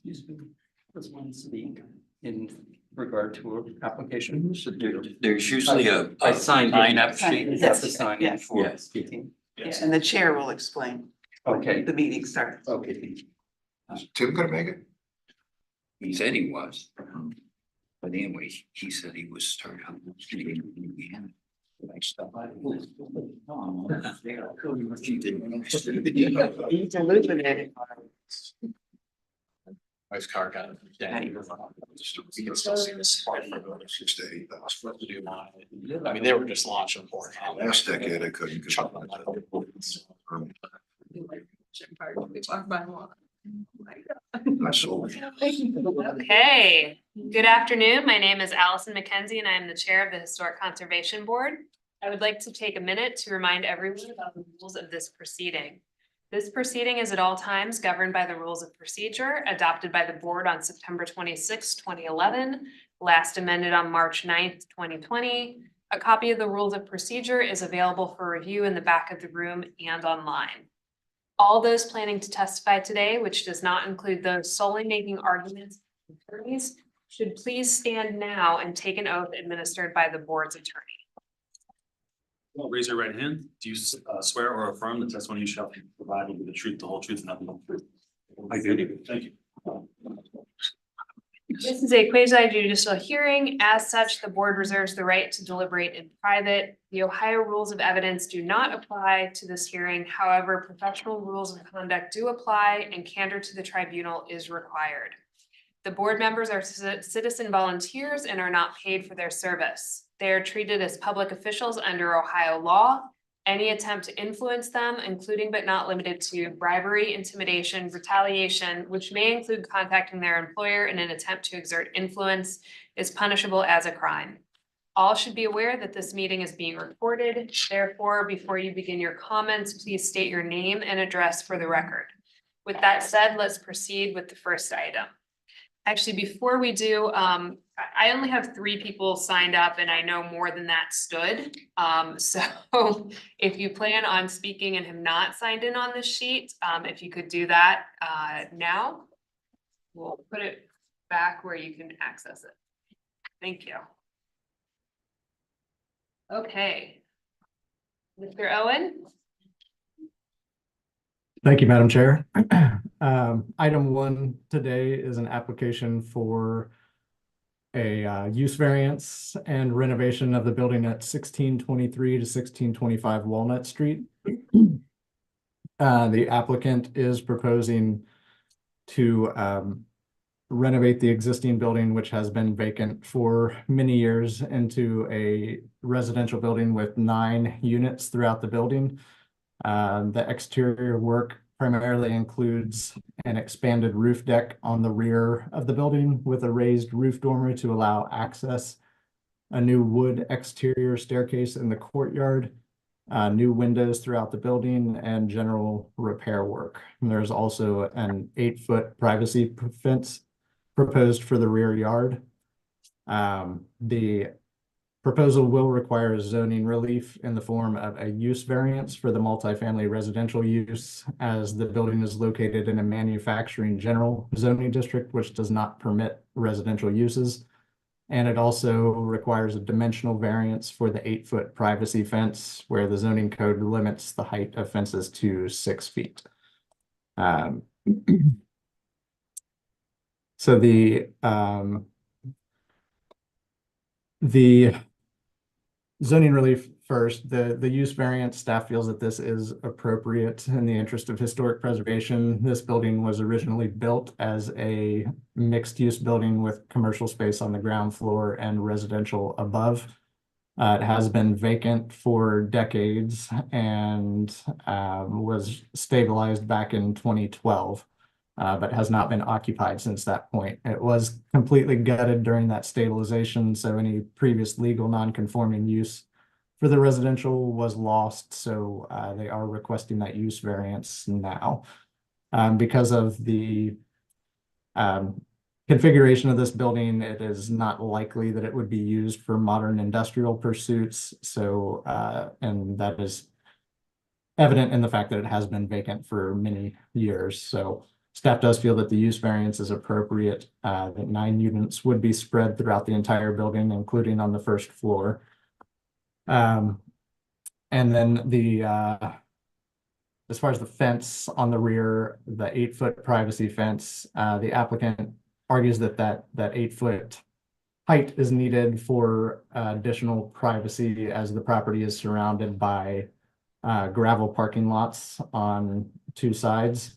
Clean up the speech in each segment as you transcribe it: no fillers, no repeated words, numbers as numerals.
Excuse me, does one speak in regard to applications? There's usually a I signed sign in. up sheet. You have to sign in Yes. for Yes. speaking. Yeah, and the chair will explain Okay, the meeting starts. okay. Is Tim gonna make it? He said he was. But anyway, he said he was starting out. Like stuff. He didn't. He's illuminated. Nice car got it. Yeah. Right. You can still see the spark from it. 6 to 8 thousand. Supposed to do mine. I mean, they were just launching for it. Last decade I couldn't. Chuckling out of I sold. Okay, good afternoon. My name is Allison McKenzie and I am the chair of the Historic Conservation Board. I would like to take a minute to remind everyone about the rules of this proceeding. This proceeding is at all times governed by the rules of procedure adopted by the board on September 26, 2011, last amended on March 9th, 2020. A copy of the rules of procedure is available for review in the back of the room and online. All those planning to testify today, which does not include those solely making arguments, attorneys, should please stand now and take an oath administered by the board's attorney. Well, raise your right hand. Do you swear or affirm the testimony you shall provide will be the truth, the whole truth, and nothing but the truth? I do. Thank you. This is a quasi judicial hearing. As such, the board reserves the right to deliberate in private. The Ohio rules of evidence do not apply to this hearing. However, professional rules of conduct do apply and candor to the tribunal is required. The board members are citizen volunteers and are not paid for their service. They are treated as public officials under Ohio law. Any attempt to influence them, including but not limited to bribery, intimidation, retaliation, which may include contacting their employer in an attempt to exert influence, is punishable as a crime. All should be aware that this meeting is being recorded. Therefore, before you begin your comments, please state your name and address for the record. With that said, let's proceed with the first item. Actually, before we do, I only have 3 people signed up and I know more than that stood. So if you plan on speaking and have not signed in on this sheet, if you could do that now, we'll put it back where you can access it. Thank you. Okay. Mr. Owen? Thank you, Madam Chair. Item 1 today is an application for a use variance and renovation of the building at 1623 to 1625 Walnut Street. The applicant is proposing to renovate the existing building, which has been vacant for many years, into a residential building with 9 units throughout the building. The exterior work primarily includes an expanded roof deck on the rear of the building with a raised roof dormer to allow access, a new wood exterior staircase in the courtyard, new windows throughout the building, and general repair work. And there's also an 8-foot privacy fence proposed for the rear yard. The proposal will require zoning relief in the form of a use variance for the multifamily residential use, as the building is located in a manufacturing general zoning district, which does not permit residential uses. And it also requires a dimensional variance for the 8-foot privacy fence, where the zoning code limits the height of fences to 6 feet. So the zoning relief first, the use variance, staff feels that this is appropriate in the interest of historic preservation. This building was originally built as a mixed-use building with commercial space on the ground floor and residential above. It has been vacant for decades and was stabilized back in 2012. But has not been occupied since that point. It was completely gutted during that stabilization, so any previous legal non-conforming use for the residential was lost, so they are requesting that use variance now. Because of the configuration of this building, it is not likely that it would be used for modern industrial pursuits, so and that is evident in the fact that it has been vacant for many years. So Staff does feel that the use variance is appropriate, that 9 units would be spread throughout the entire building, including on the first floor. And then as far as the fence on the rear, the 8-foot privacy fence, the applicant argues that 8-foot height is needed for additional privacy as the property is surrounded by gravel parking lots on 2 sides.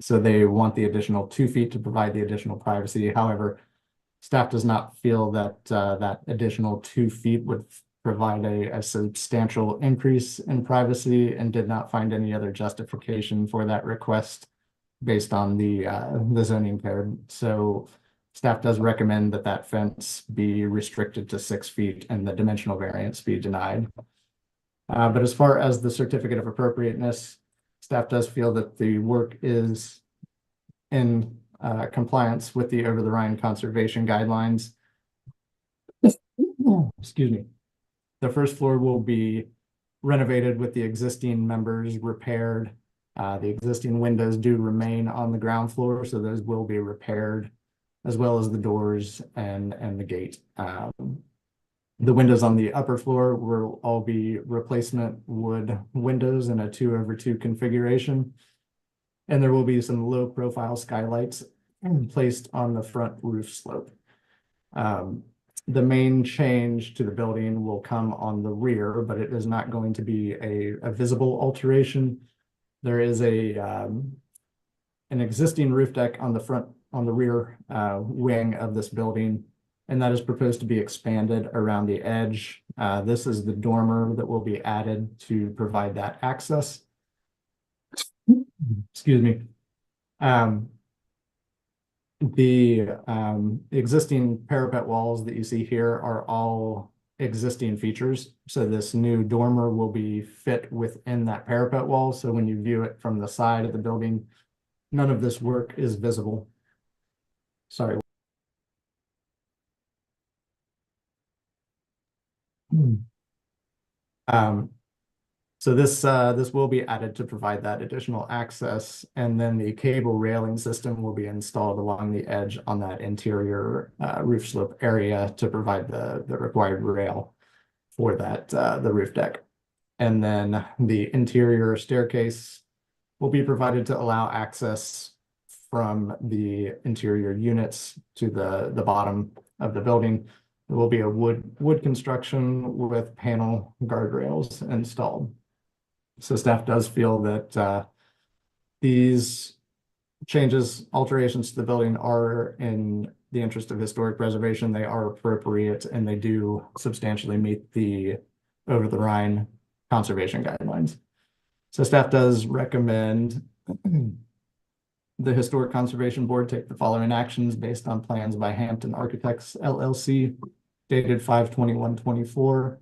So they want the additional 2 feet to provide the additional privacy. However, staff does not feel that that additional 2 feet would provide a substantial increase in privacy and did not find any other justification for that request based on the zoning code. So staff does recommend that fence be restricted to 6 feet and the dimensional variance be denied. But as far as the certificate of appropriateness, staff does feel that the work is in compliance with the Over the Rhine conservation guidelines. Excuse me. The first floor will be renovated with the existing members repaired. The existing windows do remain on the ground floor, so those will be repaired, as well as the doors and the gate. The windows on the upper floor will all be replacement wood windows in a 2/2 configuration. And there will be some low profile skylights placed on the front roof slope. The main change to the building will come on the rear, but it is not going to be a visible alteration. There is an existing roof deck on the rear wing of this building, and that is proposed to be expanded around the edge. This is the dormer that will be added to provide that access. Excuse me. The existing parapet walls that you see here are all existing features. So this new dormer will be fit within that parapet wall. So when you view it from the side of the building, none of this work is visible. Sorry. So this will be added to provide that additional access, and then the cable railing system will be installed along the edge on that interior roof slope area to provide the required rail for that the roof deck. And then the interior staircase will be provided to allow access from the interior units to the bottom of the building. There will be a wood construction with panel guardrails installed. So staff does feel that these alterations to the building are in the interest of historic preservation. They are appropriate and they do substantially meet the Over the Rhine conservation guidelines. So staff does recommend the Historic Conservation Board take the following actions based on plans by Hampton Architects LLC dated 5/21/24.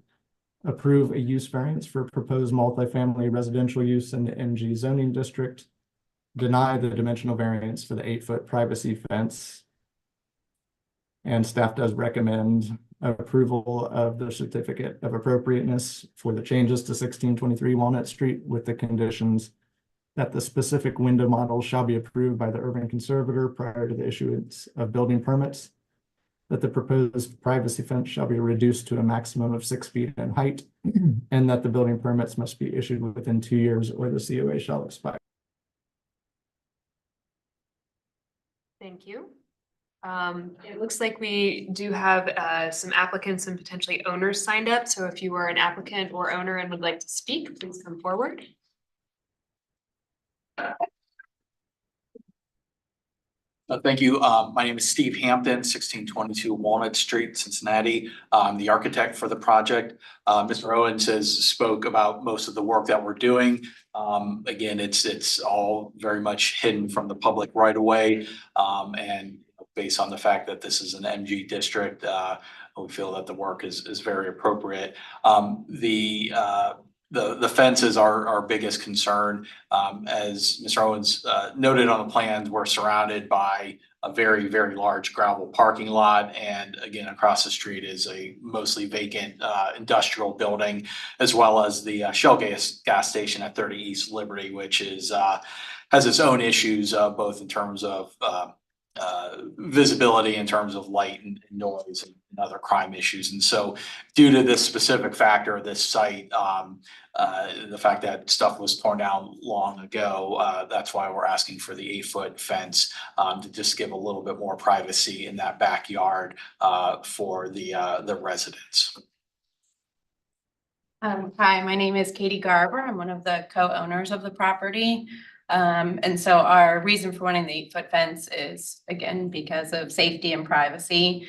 Approve a use variance for proposed multifamily residential use in the MG zoning district. Deny the dimensional variance for the 8-foot privacy fence. And staff does recommend approval of the certificate of appropriateness for the changes to 1623 Walnut Street with the conditions that the specific window model shall be approved by the urban conservator prior to the issuance of building permits. That the proposed privacy fence shall be reduced to a maximum of 6 feet in height, and that the building permits must be issued within 2 years or the COA shall expire. Thank you. It looks like we do have some applicants and potentially owners signed up. So if you are an applicant or owner and would like to speak, please come forward. Thank you. My name is Steve Hampton, 1622 Walnut Street, Cincinnati. I'm the architect for the project. Mr. Owens has spoke about most of the work that we're doing. Again, it's all very much hidden from the public right away. And based on the fact that this is an MG district, we feel that the work is very appropriate. The fence is our biggest concern. As Mr. Owens noted on the plans, we're surrounded by a very, very large gravel parking lot. And again, across the street is a mostly vacant industrial building, as well as the Shell gas station at 30 East Liberty, which is has its own issues, both in terms of, visibility, in terms of light and noise and other crime issues. And so due to this specific factor of this site, the fact that stuff was torn down long ago, that's why we're asking for the 8-foot fence, to just give a little bit more privacy in that backyard, for the residents. Hi, my name is Katie Garber. I'm one of the co-owners of the property. And so our reason for wanting the 8-foot fence is, again, because of safety and privacy.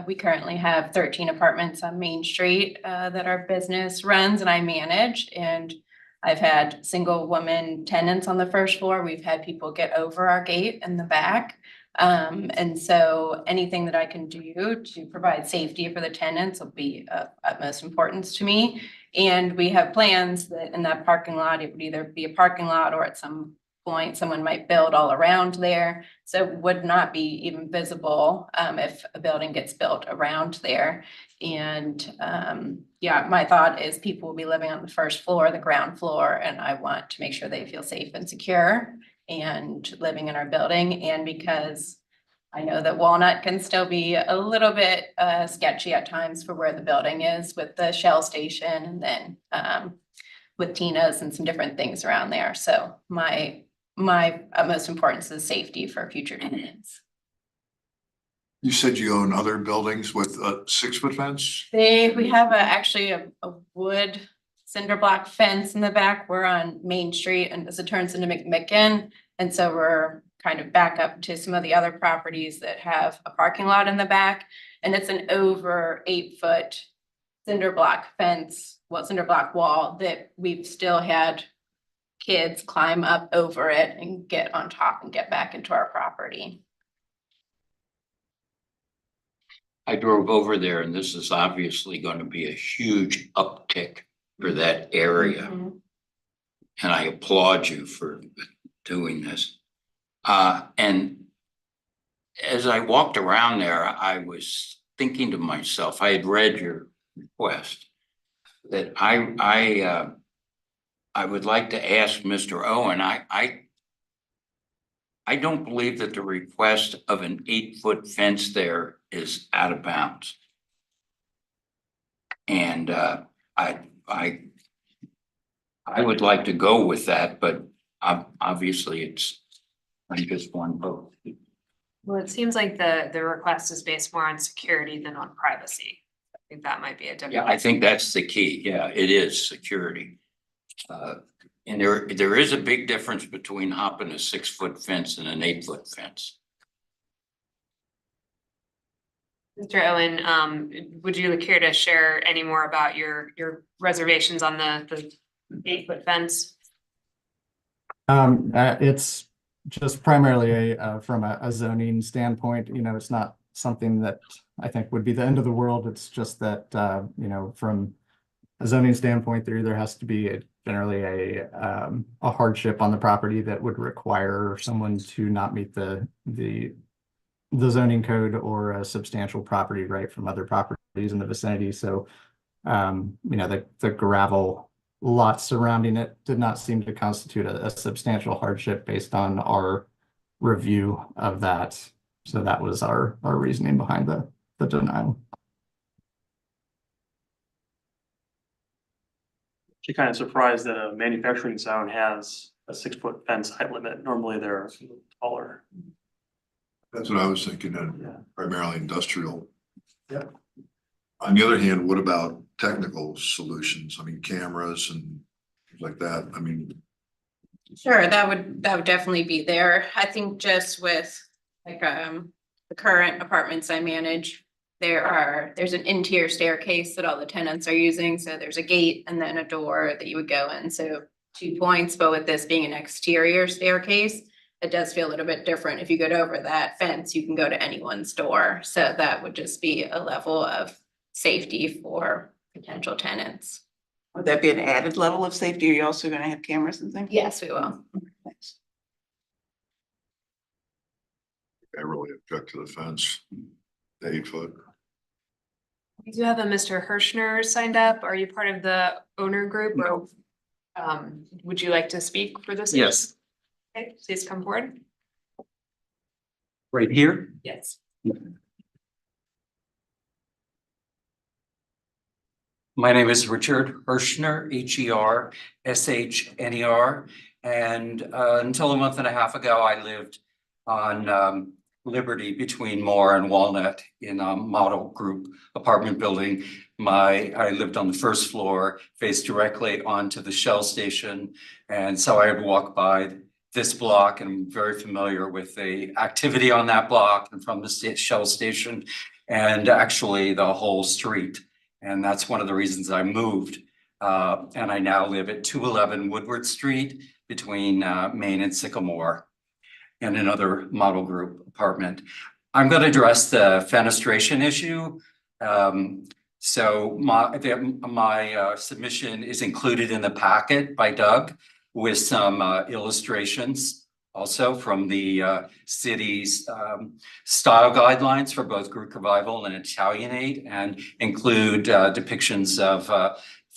We currently have 13 apartments on Main Street that our business runs and I manage. And I've had single woman tenants on the first floor. We've had people get over our gate in the back. And so anything that I can do to provide safety for the tenants will be of utmost importance to me. And we have plans that in that parking lot, it would either be a parking lot or at some point, someone might build all around there. So it would not be even visible if a building gets built around there. And yeah, my thought is people will be living on the first floor, the ground floor, and I want to make sure they feel safe and secure and living in our building. And because I know that Walnut can still be a little bit sketchy at times for where the building is with the Shell station and then with Tina's and some different things around there. So my utmost importance is safety for future tenants. You said you own other buildings with a 6-foot fence? We have actually a wood cinder block fence in the back. We're on Main Street and as it turns into McMicken. And so we're kind of back up to some of the other properties that have a parking lot in the back. And it's an over 8-foot cinder block fence, cinder block wall that we've still had kids climb up over it and get on top and get back into our property. I drove over there and this is obviously going to be a huge uptick for that area. Mhm. And I applaud you for doing this. And as I walked around there, I was thinking to myself, I had read your request, that I would like to ask Mr. Owen, I don't believe that the request of an 8-foot fence there is out of bounds. And I would like to go with that, but obviously I'm just one vote. Well, it seems like the request is based more on security than on privacy. I think that might be a difference. Yeah, I think that's the key. Yeah, it is security. And there is a big difference between hopping a 6-foot fence and an 8-foot fence. Mr. Owen, would you care to share any more about your reservations on the 8-foot fence? It's just primarily from a zoning standpoint, it's not something that I think would be the end of the world. It's just that, from a zoning standpoint, there either has to be generally a hardship on the property that would require someone to not meet the zoning code or a substantial property right from other properties in the vicinity. So, the gravel lots surrounding it did not seem to constitute a substantial hardship based on our review of that. So that was our reasoning behind the denial. Actually kind of surprised that a manufacturing zone has a 6-foot fence height limit. Normally they're taller. That's what I was thinking, Yeah. primarily industrial. Yeah. On the other hand, what about technical solutions? I mean, cameras and things like that. I mean, Sure, that would definitely be there. I think just with like the current apartments I manage, there's an interior staircase that all the tenants are using. So there's a gate and then a door that you would go in. So 2 points, but with this being an exterior staircase, it does feel a little bit different. If you go over that fence, you can go to anyone's door. So that would just be a level of safety for potential tenants. Would that be an added level of safety? Are you also gonna have cameras and things? Yes, we will. Thanks. I really object to the fence, the 8-foot. We do have a Mr. Hirschner signed up. Are you part of the owner group or would you like to speak for this? Yes. Okay, please come forward. Right here? Yes. My name is Richard Hirschner, Hershner, and until a month and a half ago, I lived on Liberty between Moore and Walnut in a model group apartment building. I lived on the first floor, faced directly onto the Shell station, and so I would walk by this block and I'm very familiar with the activity on that block and from the Shell station and actually the whole street. And that's one of the reasons I moved. And I now live at 211 Woodward Street between Main and Sycamore in another model group apartment. I'm going to address the fenestration issue. So my submission is included in the packet by Doug with some illustrations also from the city's style guidelines for both Greek Revival and Italianate, and include depictions of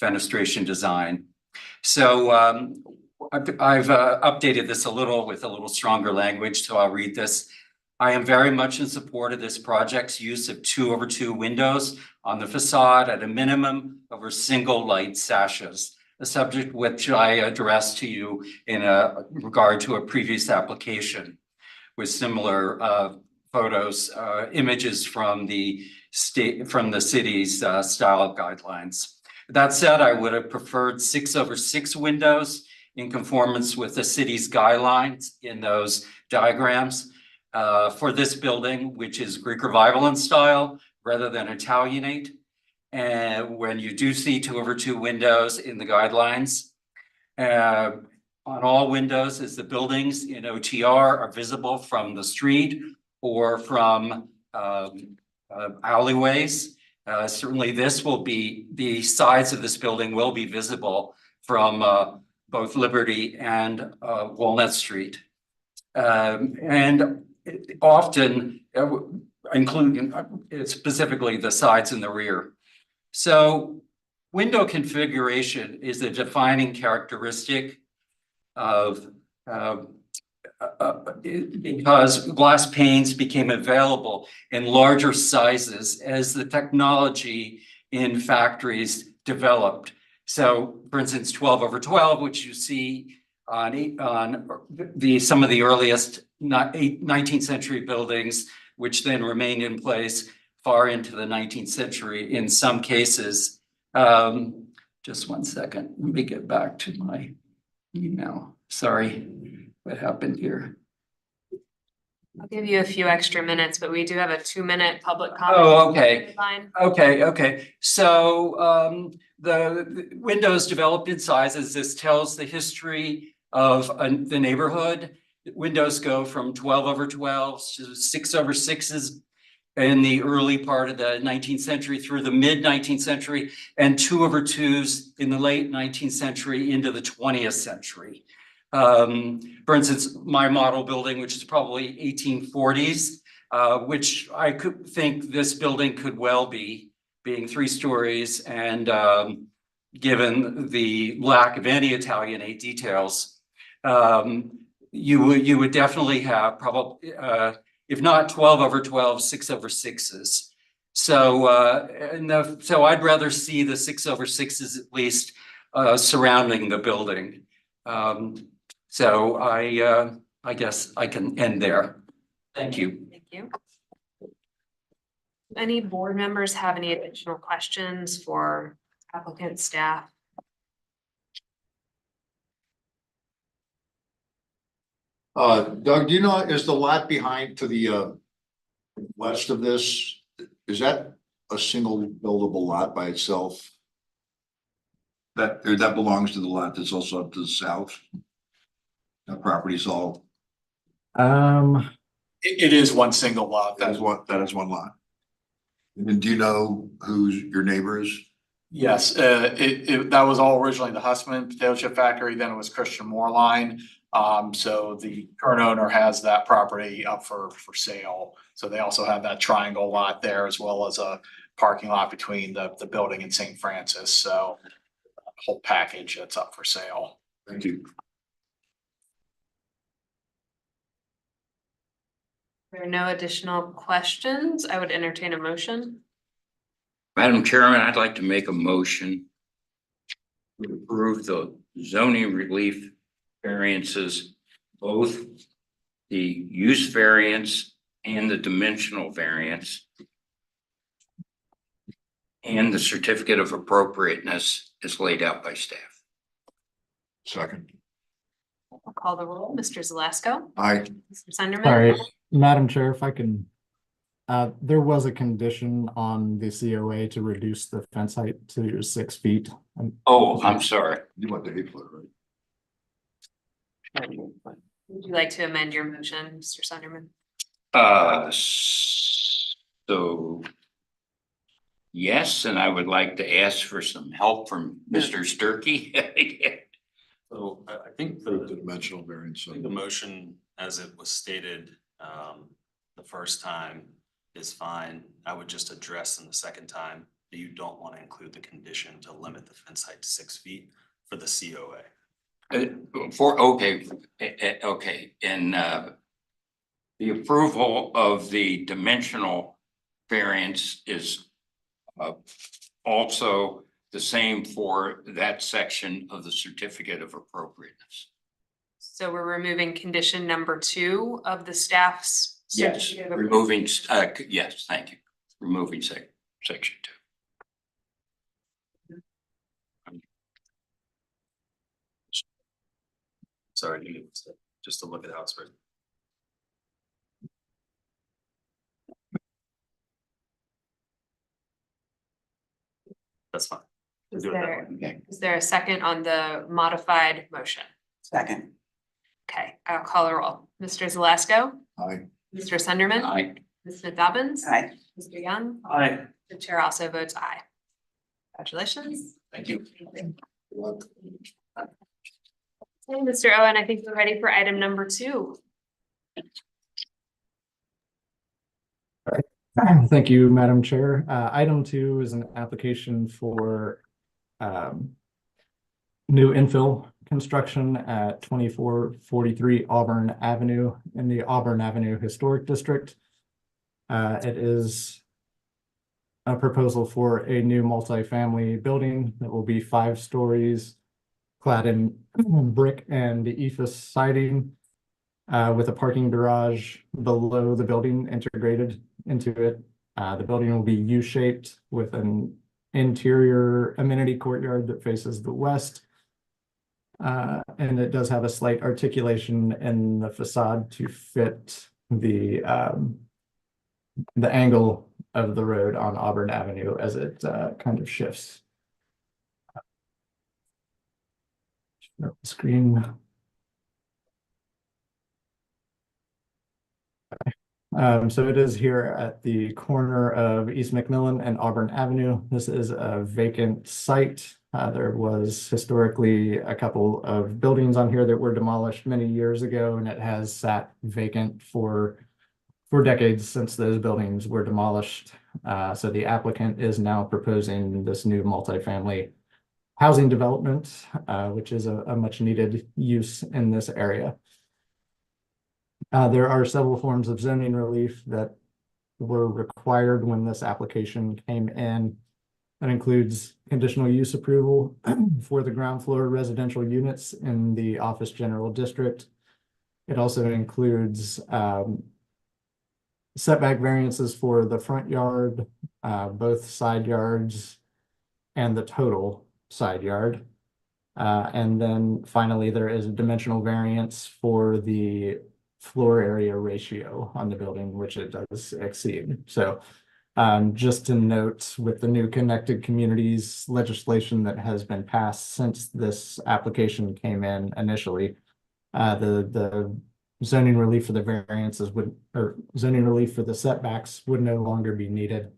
fenestration design. So I've updated this a little with a little stronger language, so I'll read this. I am very much in support of this project's use of 2/2 windows on the facade at a minimum over single light sashes, a subject which I addressed to you in regard to a previous application with similar photos, images from the city's style guidelines. That said, I would have preferred 6/6 windows in conformance with the city's guidelines in those diagrams for this building, which is Greek Revival in style rather than Italianate. And when you do see 2/2 windows in the guidelines, on all windows as the buildings in OTR are visible from the street or from alleyways. Certainly this will be, the sides of this building will be visible from both Liberty and Walnut Street. And often including specifically the sides and the rear. So window configuration is a defining characteristic of because glass panes became available in larger sizes as the technology in factories developed. So for instance, 12/12, which you see on some of the earliest 19th century buildings, which then remained in place far into the 19th century in some cases. Just one second, let me get back to my email. Sorry, what happened here? I'll give you a few extra minutes, but we do have a 2-minute public comment. Oh, okay. Line. Okay. So the windows developed in sizes. This tells the history of the neighborhood. Windows go from 12/12 to 6/6s in the early part of the 19th century through the mid 19th century, and 2/2s in the late 19th century into the 20th century. For instance, my model building, which is probably 1840s, which I could think this building could well be, being 3 stories, and given the lack of any Italianate details, you would definitely have probably, if not 12/12, 6/6s. So so I'd rather see the 6/6s at least surrounding the building. So I guess I can end there. Thank you. Thank you. Any board members have any additional questions for applicant staff? Doug, do you know, is the lot behind to the west of this, is that a single buildable lot by itself? That belongs to the lot that's also up to the south? That property's all, It is one single lot. that is one lot. And do you know who your neighbor is? Yes, that was all originally the Hussman Potato Chip Factory, then it was Christian Moorline. So the current owner has that property up for sale. So they also have that triangle lot there, as well as a parking lot between the building and St. Francis. So whole package that's up for sale. Thank you. There are no additional questions. I would entertain a motion. Madam Chairman, I'd like to make a motion to approve the zoning relief variances, both the use variance and the dimensional variance, and the certificate of appropriateness is laid out by staff. Second. I'll call the roll. Mr. Zelasco, Aye. Mr. Sunderman. Sorry, Madam Chair, if I can. There was a condition on the COA to reduce the fence height to 6 feet. Oh, I'm sorry. You want the 8-foot, right? Would you like to amend your motion, Mr. Sunderman? So. Yes, and I would like to ask for some help from Mr. Sturkey. So I think The the dimensional variance. I think the motion as it was stated the first time is fine. I would just address in the second time that you don't want to include the condition to limit the fence height to 6 feet for the COA. Okay, and the approval of the dimensional variance is also the same for that section of the certificate of appropriateness. So we're removing condition number 2 of the staff's. Yes, certificate of removing, yes, thank you, removing section 2. Sorry, you just to look at how it's written. That's fine. We'll Is do it that there, way. is there a second on the modified motion? Second. Okay, I'll call a roll. Mr. Zelasco, Aye. Mr. Sunderman. Aye. Ms. Smith Dobbins. Aye. Mr. Young. Aye. The chair also votes aye. Congratulations. Thank you. Good luck. Okay, Mr. Owen, I think we're ready for item number 2. Thank you, Madam Chair. Item 2 is an application for new infill construction at 2443 Auburn Avenue in the Auburn Avenue Historic District. It is a proposal for a new multifamily building that will be 5 stories, clad in brick and ephes siding, with a parking garage below the building integrated into it. The building will be U-shaped with an interior amenity courtyard that faces the west. And it does have a slight articulation in the facade to fit the angle of the road on Auburn Avenue as it kind of shifts. Screen. So it is here at the corner of East McMillan and Auburn Avenue. This is a vacant site. There was historically a couple of buildings on here that were demolished many years ago, and it has sat vacant for decades since those buildings were demolished. So the applicant is now proposing this new multifamily housing development, which is a much needed use in this area. There are several forms of zoning relief that were required when this application came in. That includes conditional use approval for the ground floor residential units in the office general district. It also includes setback variances for the front yard, both side yards, and the total side yard. And then finally, there is a dimensional variance for the floor area ratio on the building, which it does exceed. So just to note, with the new connected communities legislation that has been passed since this application came in initially, the zoning relief for the variances or zoning relief for the setbacks would no longer be needed.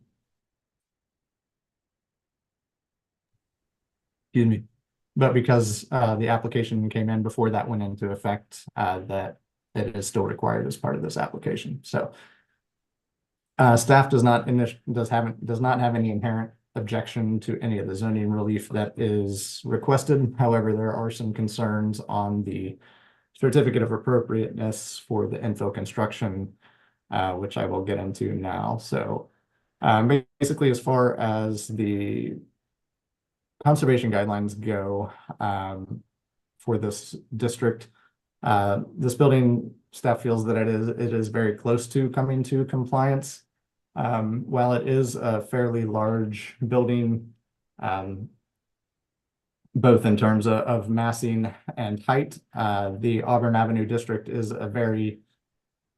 Excuse me. But because the application came in before that went into effect, that it is still required as part of this application. So staff does not have any inherent objection to any of the zoning relief that is requested. However, there are some concerns on the certificate of appropriateness for the infill construction which I will get into now. So basically, as far as the conservation guidelines go for this district, this building staff feels that it is very close to coming to compliance. While it is a fairly large building, both in terms of massing and height, the Auburn Avenue district is a very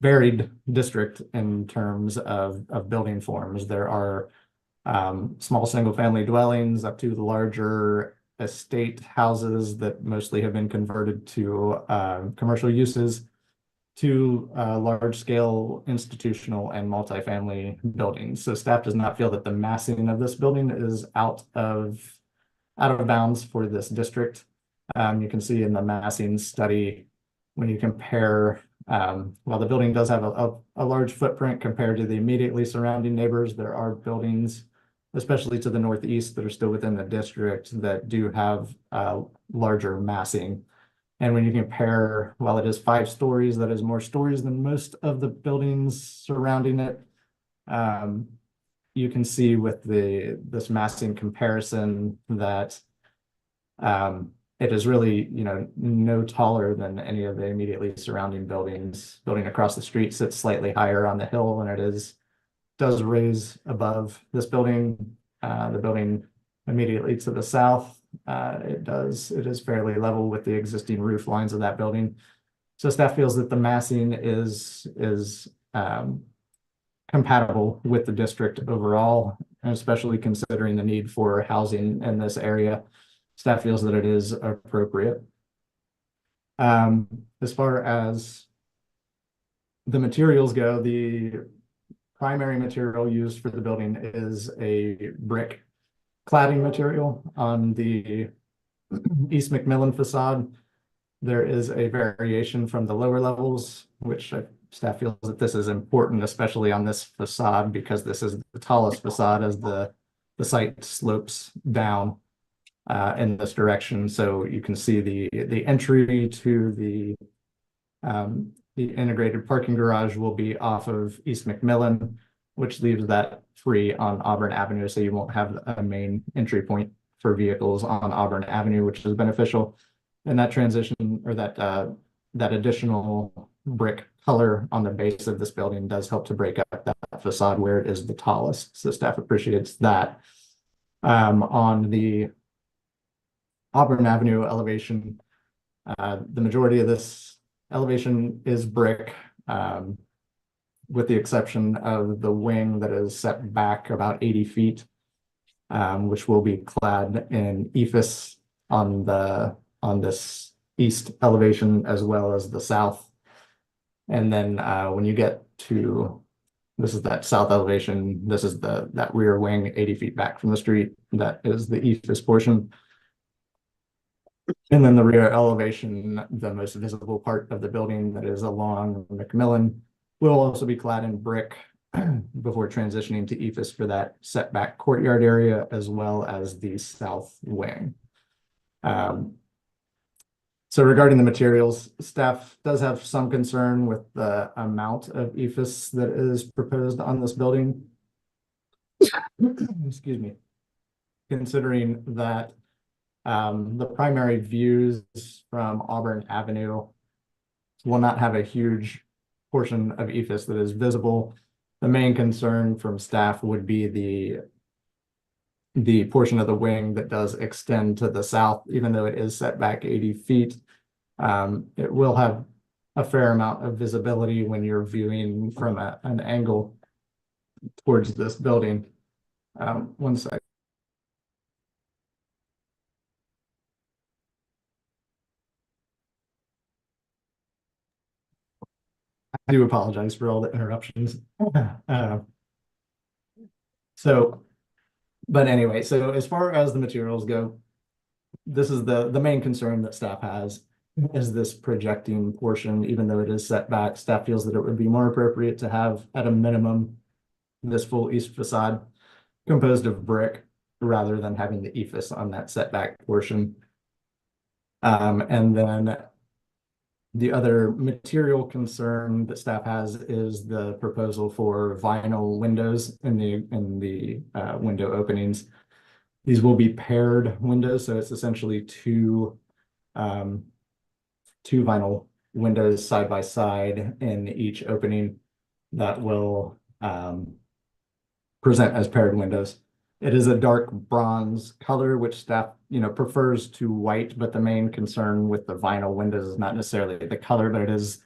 varied district in terms of building forms. There are small single-family dwellings up to the larger estate houses that mostly have been converted to commercial uses, to large-scale institutional and multifamily buildings. So staff does not feel that the massing of this building is out of bounds for this district. You can see in the massing study, when you compare, while the building does have a large footprint compared to the immediately surrounding neighbors, there are buildings, especially to the northeast, that are still within the district that do have larger massing. And when you compare, while it is 5 stories, that is more stories than most of the buildings surrounding it. You can see with this massing comparison that it is really, no taller than any of the immediately surrounding buildings. Building across the street sits slightly higher on the hill, and it does raise above this building. The building immediately to the south, it is fairly level with the existing roof lines of that building. So staff feels that the massing is compatible with the district overall, and especially considering the need for housing in this area. Staff feels that it is appropriate. As far as the materials go, the primary material used for the building is a brick cladding material on the East McMillan facade. There is a variation from the lower levels, which staff feels that this is important, especially on this facade, because this is the tallest facade as the site slopes down in this direction. So you can see the entry to the integrated parking garage will be off of East McMillan, which leaves that free on Auburn Avenue. So you won't have a main entry point for vehicles on Auburn Avenue, which is beneficial. And that transition, or that additional brick color on the base of this building does help to break up that facade where it is the tallest. So staff appreciates that. On the Auburn Avenue elevation, the majority of this elevation is brick, with the exception of the wing that is set back about 80 feet, which will be clad in ephes on this east elevation as well as the south. And then when you get to, this is that south elevation, this is that rear wing 80 feet back from the street, that is the ephes portion. And then the rear elevation, the most visible part of the building that is along McMillan, will also be clad in brick before transitioning to ephes for that setback courtyard area, as well as the south wing. So regarding the materials, staff does have some concern with the amount of ephes that is proposed on this building. Excuse me. Considering that the primary views from Auburn Avenue will not have a huge portion of ephes that is visible. The main concern from staff would be the portion of the wing that does extend to the south, even though it is set back 80 feet. It will have a fair amount of visibility when you're viewing from an angle towards this building. One second. I do apologize for all the interruptions. But anyway, so as far as the materials go, this is the main concern that staff has, is this projecting portion. Even though it is set back, staff feels that it would be more appropriate to have, at a minimum, this full east facade composed of brick rather than having the ephes on that setback portion. And then The other material concern that staff has is the proposal for vinyl windows in the window openings. These will be paired windows, so it's essentially two vinyl windows side by side in each opening that will present as paired windows. It is a dark bronze color, which staff, prefers to white, but the main concern with the vinyl windows is not necessarily the color, but it is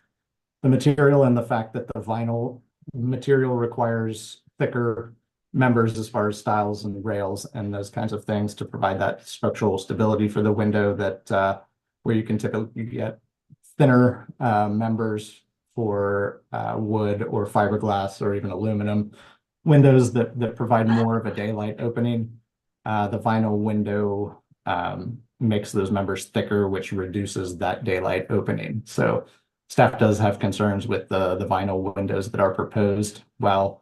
the material and the fact that the vinyl material requires thicker members as far as stiles and rails and those kinds of things to provide that structural stability for the window that where you can typically get thinner members for wood or fiberglass or even aluminum windows that provide more of a daylight opening. The vinyl window makes those members thicker, which reduces that daylight opening. So staff does have concerns with the vinyl windows that are proposed. While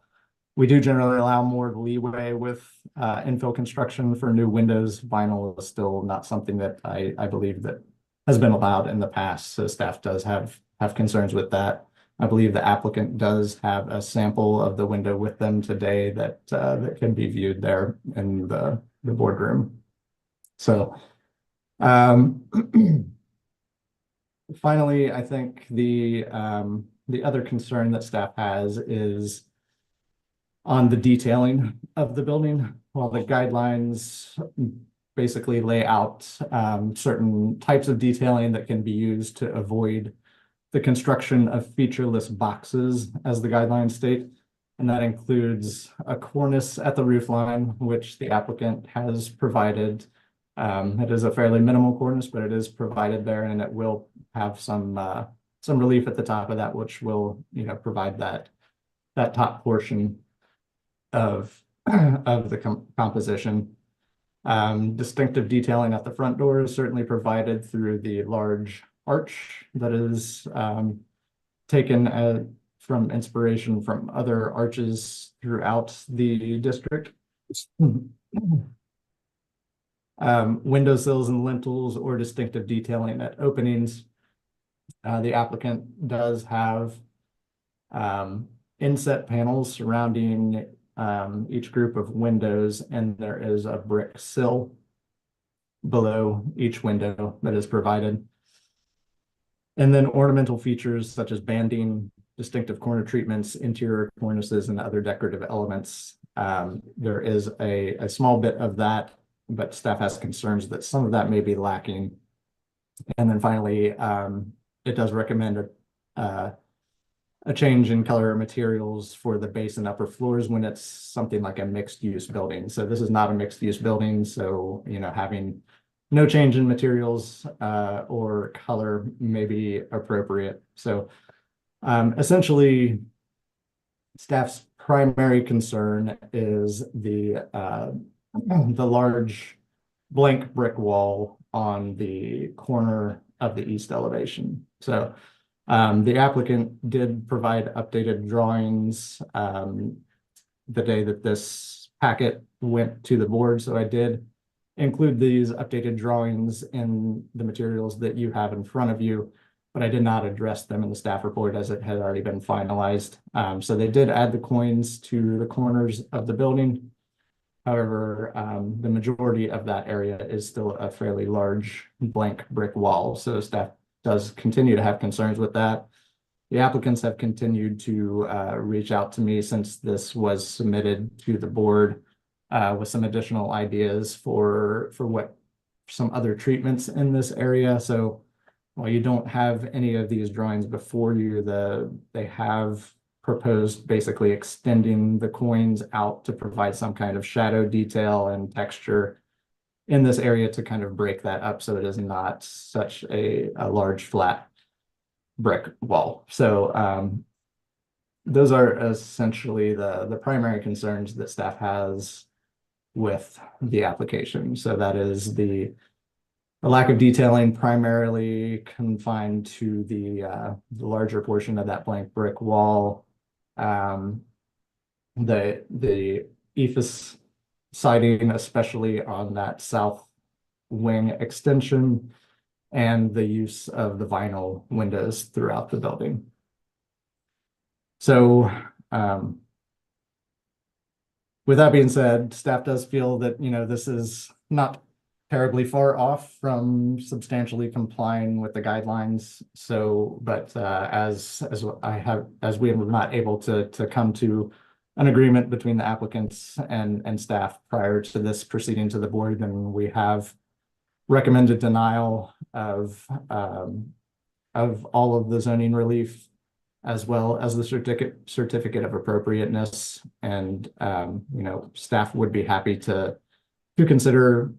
we do generally allow more leeway with infill construction for new windows, vinyl is still not something that I believe that has been allowed in the past. So staff does have concerns with that. I believe the applicant does have a sample of the window with them today that can be viewed there in the boardroom. So finally, I think the other concern that staff has is on the detailing of the building. While the guidelines basically lay out certain types of detailing that can be used to avoid the construction of featureless boxes, as the guidelines state. And that includes a cornice at the roof line, which the applicant has provided. It is a fairly minimal cornice, but it is provided there, and it will have some relief at the top of that, which will, provide that top portion of the composition. Distinctive detailing at the front door is certainly provided through the large arch that is taken from inspiration from other arches throughout the district. Windowsills and lintels or distinctive detailing at openings. The applicant does have inset panels surrounding each group of windows, and there is a brick sill below each window that is provided. And then ornamental features such as banding, distinctive corner treatments, interior cornices, and other decorative elements. There is a small bit of that, but staff has concerns that some of that may be lacking. And then finally, it does recommend a change in color materials for the base and upper floors when it's something like a mixed use building. So this is not a mixed use building. So, having no change in materials or color may be appropriate. So essentially, staff's primary concern is the large blank brick wall on the corner of the east elevation. So the applicant did provide updated drawings the day that this packet went to the board. So I did include these updated drawings in the materials that you have in front of you, but I did not address them in the staff report as it had already been finalized. So they did add the coins to the corners of the building. However, the majority of that area is still a fairly large blank brick wall. So staff does continue to have concerns with that. The applicants have continued to reach out to me since this was submitted to the board with some additional ideas for what some other treatments in this area. So while you don't have any of these drawings before you, they have proposed basically extending the coins out to provide some kind of shadow detail and texture in this area to kind of break that up so it is not such a large flat brick wall. So those are essentially the primary concerns that staff has with the application. So that is the lack of detailing primarily confined to the larger portion of that blank brick wall. The ephes siding, especially on that south wing extension, and the use of the vinyl windows throughout the building. So, with that being said, staff does feel that, this is not terribly far off from substantially complying with the guidelines. So, but as we were not able to come to an agreement between the applicants and staff prior to this proceeding to the board, then we have recommended denial of all of the zoning relief, as well as the certificate of appropriateness. And staff would be happy to consider,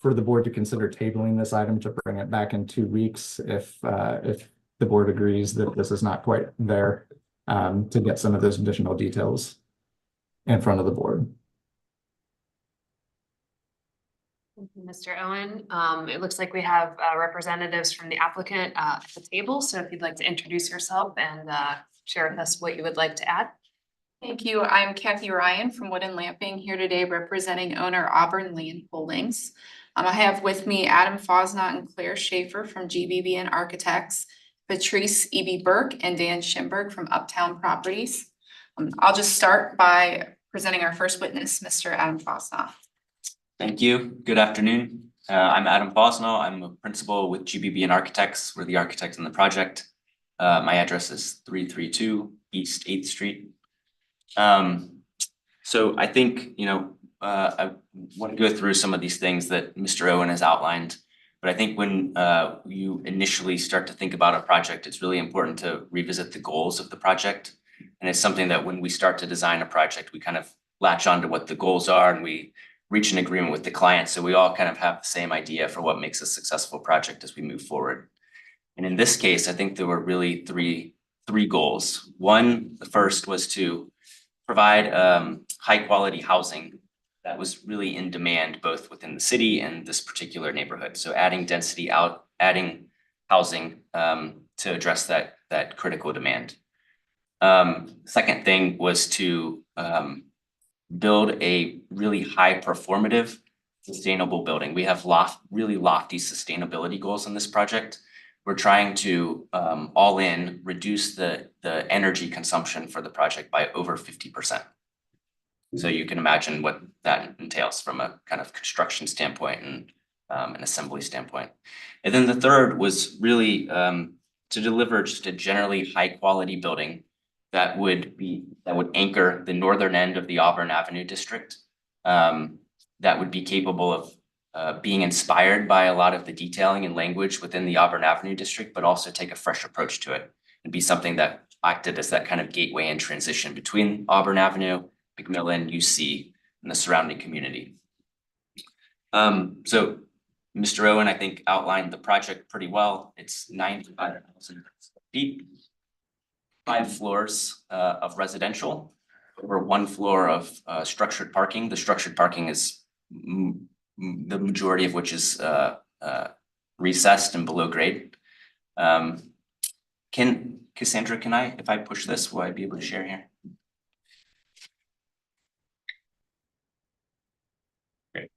for the board to consider tabling this item to bring it back in 2 weeks if the board agrees that this is not quite there, to get some of those additional details in front of the board. Thank you, Mr. Owen. It looks like we have representatives from the applicant at the table. So if you'd like to introduce yourself and share with us what you would like to add. Thank you. I'm Kathy Ryan from Wood and Lamping, here today representing owner Auburn Land Holdings. I have with me Adam Fosnot and Claire Schaefer from GBB and Architects, Patrice E.B. Burke and Dan Schimberg from Uptown Properties. I'll just start by presenting our first witness, Mr. Adam Fosnot. Thank you. Good afternoon. I'm Adam Fosnot. I'm a principal with GBB and Architects. We're the architects in the project. My address is 332 East 8th Street. So I think, I want to go through some of these things that Mr. Owen has outlined. But I think when you initially start to think about a project, it's really important to revisit the goals of the project. And it's something that when we start to design a project, we kind of latch on to what the goals are and we reach an agreement with the client. So we all kind of have the same idea for what makes a successful project as we move forward. And in this case, I think there were really three goals. One, the first was to provide high quality housing that was really in demand both within the city and this particular neighborhood. So adding density out, adding housing to address that critical demand. Second thing was to build a really high performative, sustainable building. We have really lofty sustainability goals in this project. We're trying to all in reduce the energy consumption for the project by over 50%. So you can imagine what that entails from a kind of construction standpoint and an assembly standpoint. And then the third was really to deliver just a generally high quality building that would anchor the northern end of the Auburn Avenue district, that would be capable of being inspired by a lot of the detailing and language within the Auburn Avenue district, but also take a fresh approach to it and be something that acted as that kind of gateway and transition between Auburn Avenue, McMillan, UC, and the surrounding community. So Mr. Owen, I think, outlined the project pretty well. It's 95,000 feet. 5 floors of residential, over 1 floor of structured parking. The structured parking is the majority of which is recessed and below grade. Cassandra, if I push this, will I be able to share here? Great.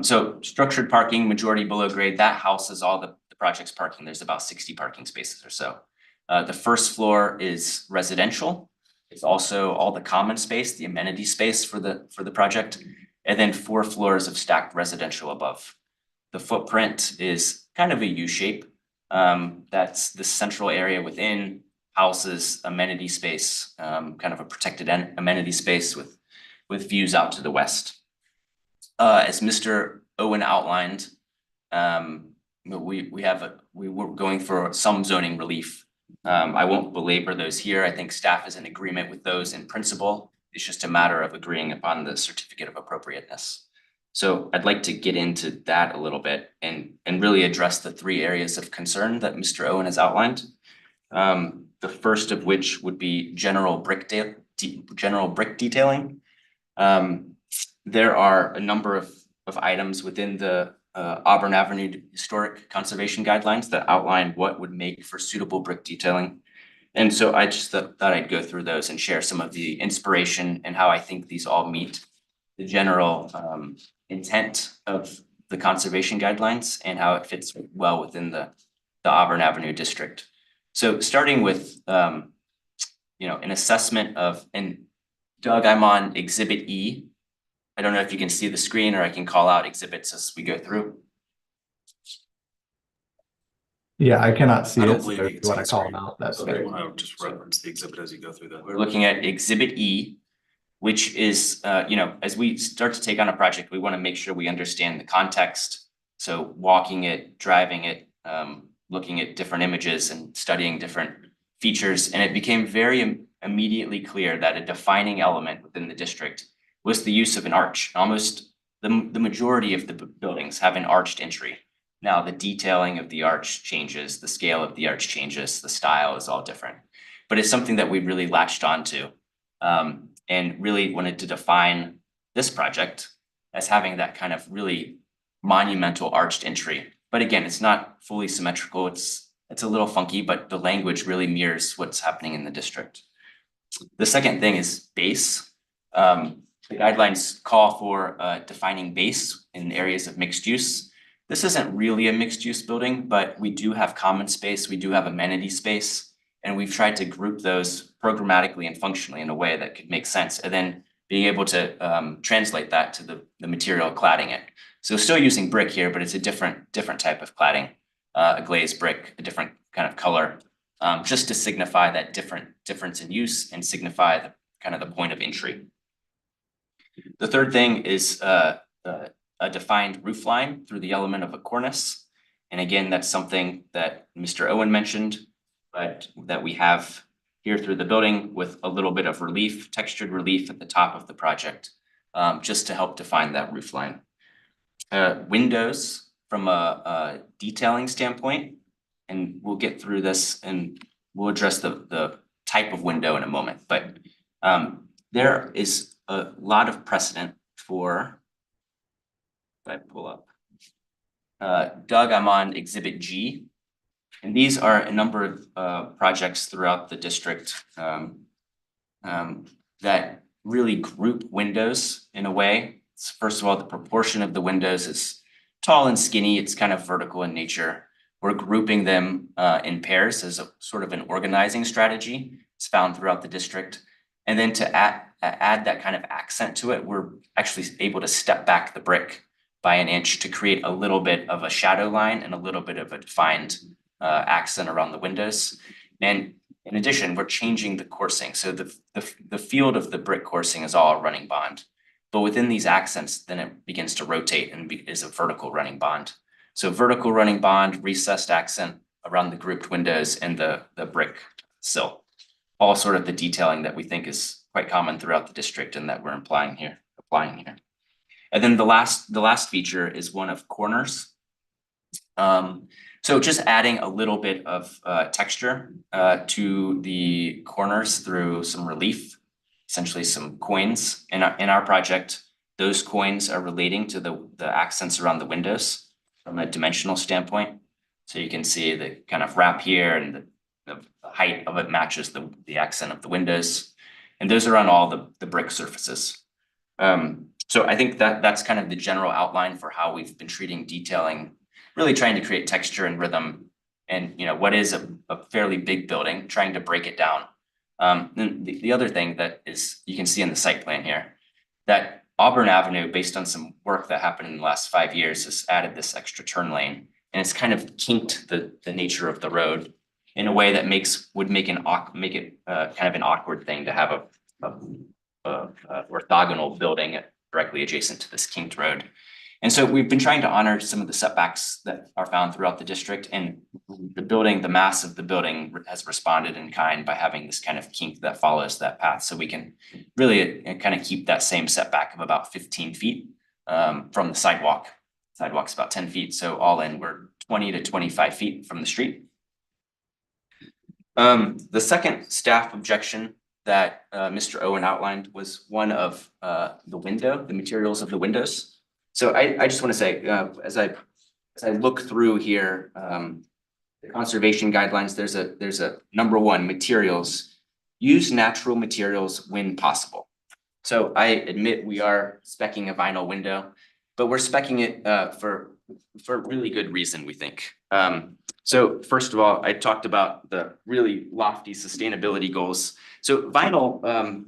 So structured parking, majority below grade, that houses all the project's parking. There's about 60 parking spaces or so. The first floor is residential. It's also all the common space, the amenity space for the project, and then 4 floors of stacked residential above. The footprint is kind of a U shape. That's the central area within houses, amenity space, kind of a protected amenity space with views out to the west. As Mr. Owen outlined, we were going for some zoning relief. I won't belabor those here. I think staff is in agreement with those in principle. It's just a matter of agreeing upon the certificate of appropriateness. So I'd like to get into that a little bit and really address the 3 areas of concern that Mr. Owen has outlined. The first of which would be general brick detailing. There are a number of items within the Auburn Avenue Historic Conservation Guidelines that outline what would make for suitable brick detailing. And so I just thought I'd go through those and share some of the inspiration and how I think these all meet the general intent of the conservation guidelines and how it fits well within the Auburn Avenue district. So starting with, an assessment of, and Doug, I'm on Exhibit E. I don't know if you can see the screen or I can call out exhibits as we go through. Yeah, I cannot see I don't it. So believe if you you can want see to the call screen. them out, that's Okay, great. well, I would just reference the exhibit as you go through that. We're looking at Exhibit E, which is, as we start to take on a project, we want to make sure we understand the context. So walking it, driving it, looking at different images and studying different features. And it became very immediately clear that a defining element within the district was the use of an arch. Almost the majority of the buildings have an arched entry. Now, the detailing of the arch changes, the scale of the arch changes, the style is all different. But it's something that we really latched onto and really wanted to define this project as having that kind of really monumental arched entry. But again, it's not fully symmetrical. It's a little funky, but the language really mirrors what's happening in the district. The second thing is base. The guidelines call for defining base in areas of mixed use. This isn't really a mixed use building, but we do have common space, we do have amenity space, and we've tried to group those programmatically and functionally in a way that could make sense, and then being able to translate that to the material cladding it. So still using brick here, but it's a different type of cladding, a glazed brick, a different kind of color, just to signify that difference in use and signify the kind of the point of entry. The third thing is a defined roof line through the element of a cornice. And again, that's something that Mr. Owen mentioned, but that we have here through the building with a little bit of relief, textured relief at the top of the project, just to help define that roof line. Windows from a detailing standpoint, and we'll get through this and we'll address the type of window in a moment, but there is a lot of precedent for, if I pull up, Doug, I'm on Exhibit G. And these are a number of projects throughout the district that really group windows in a way. First of all, the proportion of the windows is tall and skinny. It's kind of vertical in nature. We're grouping them in pairs as a sort of an organizing strategy. It's found throughout the district. And then to add that kind of accent to it, we're actually able to step back the brick by an inch to create a little bit of a shadow line and a little bit of a defined accent around the windows. And in addition, we're changing the coursing. So the field of the brick coursing is all a running bond. But within these accents, then it begins to rotate and is a vertical running bond. So vertical running bond, recessed accent around the grouped windows and the brick sill. All sort of the detailing that we think is quite common throughout the district and that we're applying here. And then the last feature is one of corners. So just adding a little bit of texture to the corners through some relief, essentially some coins. In our project, those coins are relating to the accents around the windows from a dimensional standpoint. So you can see the kind of wrap here and the height of it matches the accent of the windows. And those are on all the brick surfaces. So I think that's kind of the general outline for how we've been treating detailing, really trying to create texture and rhythm and what is a fairly big building, trying to break it down. Then the other thing that is, you can see in the site plan here, that Auburn Avenue, based on some work that happened in the last 5 years, has added this extra turn lane. And it's kind of kinked the nature of the road in a way that would make it kind of an awkward thing to have a orthogonal building directly adjacent to this kinked road. And so we've been trying to honor some of the setbacks that are found throughout the district, and the mass of the building has responded in kind by having this kind of kink that follows that path. So we can really kind of keep that same setback of about 15 feet from the sidewalk. Sidewalk's about 10 feet. So all in, we're 20 to 25 feet from the street. The second staff objection that Mr. Owen outlined was one of the materials of the windows. So I just want to say, as I look through here, the conservation guidelines, there's a number one, materials. Use natural materials when possible. So I admit we are speccing a vinyl window. but we're speccing it for really good reason, we think. So first of all, I talked about the really lofty sustainability goals. So vinyl,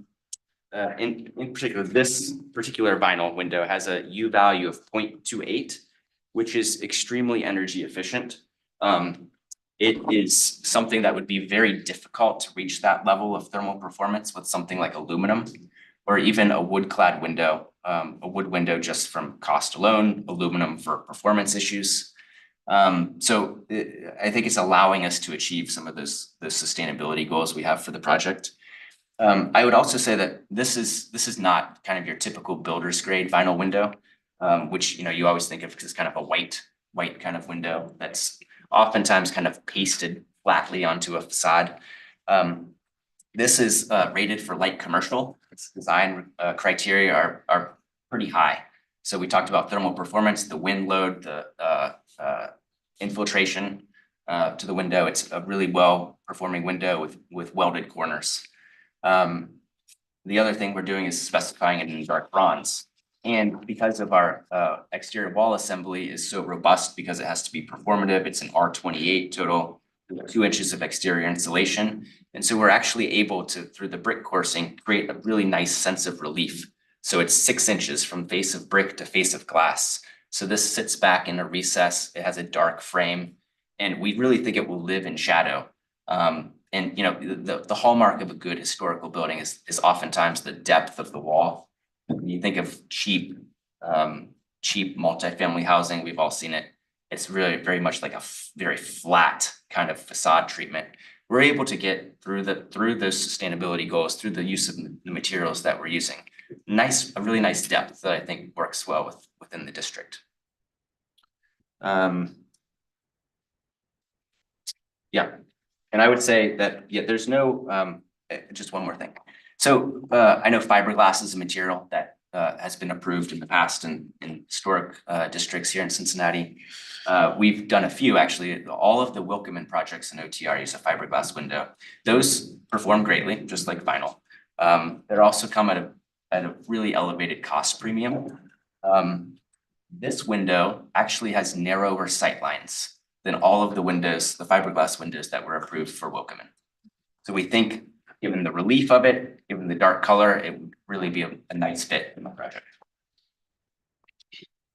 in particular, this particular vinyl window has a U value of 0.28, which is extremely energy efficient. It is something that would be very difficult to reach that level of thermal performance with something like aluminum or even a wood clad window, a wood window just from cost alone, aluminum for performance issues. So I think it's allowing us to achieve some of the sustainability goals we have for the project. I would also say that this is not kind of your typical builder's grade vinyl window, which you always think of as kind of a white kind of window that's oftentimes kind of pasted flatly onto a facade. This is rated for light commercial. Its design criteria are pretty high. So we talked about thermal performance, the wind load, the infiltration to the window. It's a really well performing window with welded corners. The other thing we're doing is specifying it in dark bronze. And because of our exterior wall assembly is so robust because it has to be performative, it's an R28 total, 2 inches of exterior insulation. And so we're actually able to, through the brick coursing, create a really nice sense of relief. So it's 6 inches from face of brick to face of glass. So this sits back in a recess, it has a dark frame, and we really think it will live in shadow. And the hallmark of a good historical building is oftentimes the depth of the wall. When you think of cheap multifamily housing, we've all seen it. It's really very much like a very flat kind of facade treatment. We're able to get through those sustainability goals, through the use of the materials that we're using. A really nice depth that I think works well within the district. Yeah, and I would say that, there's no, just one more thing. So I know fiberglass is a material that has been approved in the past in historic districts here in Cincinnati. We've done a few, actually. All of the Wilkeman projects in OTR use a fiberglass window. Those perform greatly, just like vinyl. They also come at a really elevated cost premium. This window actually has narrower sight lines than all of the windows, the fiberglass windows that were approved for Wilkeman. So we think, given the relief of it, given the dark color, it would really be a nice fit in the project.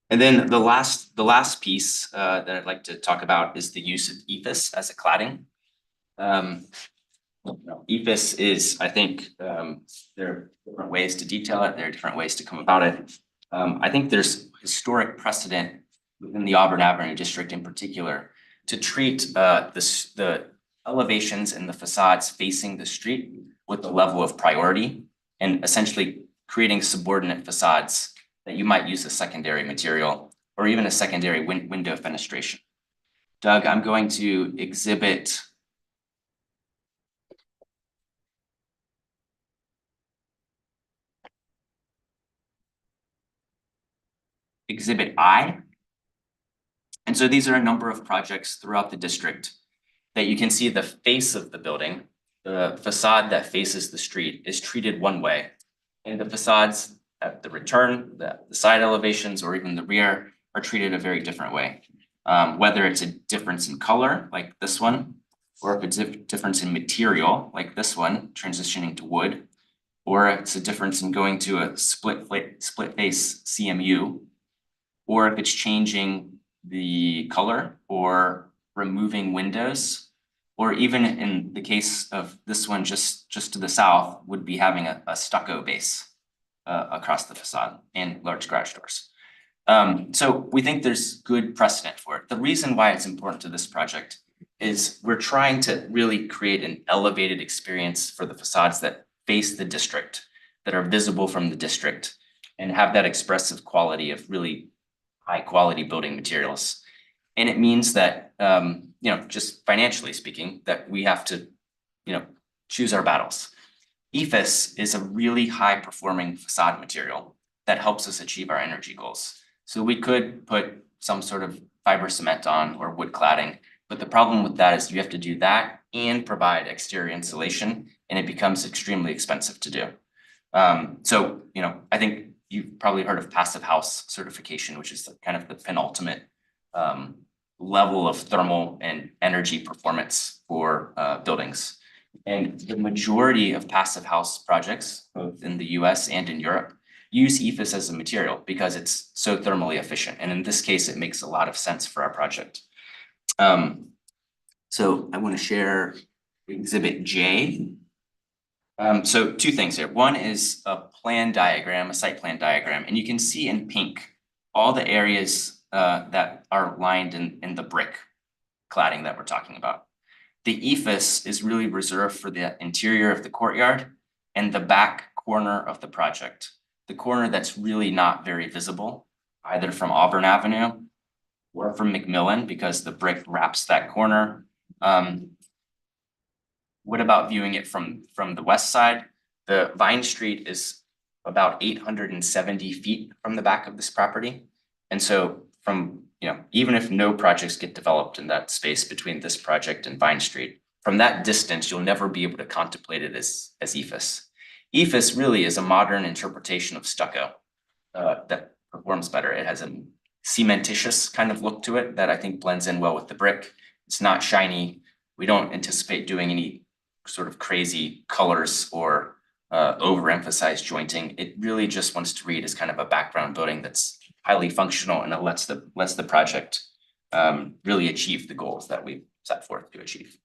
And then the last piece that I'd like to talk about is the use of EIFS as a cladding. EIFS is, I think, there are different ways to detail it. There are different ways to come about it. I think there's historic precedent within the Auburn Avenue district in particular to treat the elevations and the facades facing the street with the level of priority and essentially creating subordinate facades that you might use a secondary material or even a secondary window fenestration. Doug, I'm going to exhibit Exhibit I. And so these are a number of projects throughout the district that you can see the face of the building. The facade that faces the street is treated one way, and the facades at the return, the side elevations, or even the rear are treated a very different way. Whether it's a difference in color, like this one, or if it's a difference in material, like this one, transitioning to wood, or it's a difference in going to a split face CMU, or if it's changing the color or removing windows, or even in the case of this one just to the south, would be having a stucco base across the facade and large garage doors. So we think there's good precedent for it. The reason why it's important to this project is we're trying to really create an elevated experience for the facades that face the district, that are visible from the district, and have that expressive quality of really high quality building materials. And it means that, just financially speaking, that we have to, choose our battles. EIFS is a really high performing facade material that helps us achieve our energy goals. So we could put some sort of fiber cement on or wood cladding, but the problem with that is you have to do that and provide exterior insulation, and it becomes extremely expensive to do. So, I think you've probably heard of passive house certification, which is kind of the penultimate level of thermal and energy performance for buildings. And the majority of passive house projects, both in the US and in Europe, use EIFS as a material because it's so thermally efficient. And in this case, it makes a lot of sense for our project. So I want to share Exhibit J. So two things here. One is a plan diagram, a site plan diagram, and you can see in pink all the areas that are lined in the brick cladding that we're talking about. The EIFS is really reserved for the interior of the courtyard and the back corner of the project. The corner that's really not very visible, either from Auburn Avenue or from McMillan, because the brick wraps that corner. What about viewing it from the west side? The Vine Street is about 870 feet from the back of this property. And so from, even if no projects get developed in that space between this project and Vine Street, from that distance, you'll never be able to contemplate it as EIFS. EIFS really is a modern interpretation of stucco that performs better. It has a cementitious kind of look to it that I think blends in well with the brick. It's not shiny. We don't anticipate doing any sort of crazy colors or overemphasized jointing. It really just wants to read as kind of a background building that's highly functional, and it lets the project really achieve the goals that we set forth to achieve.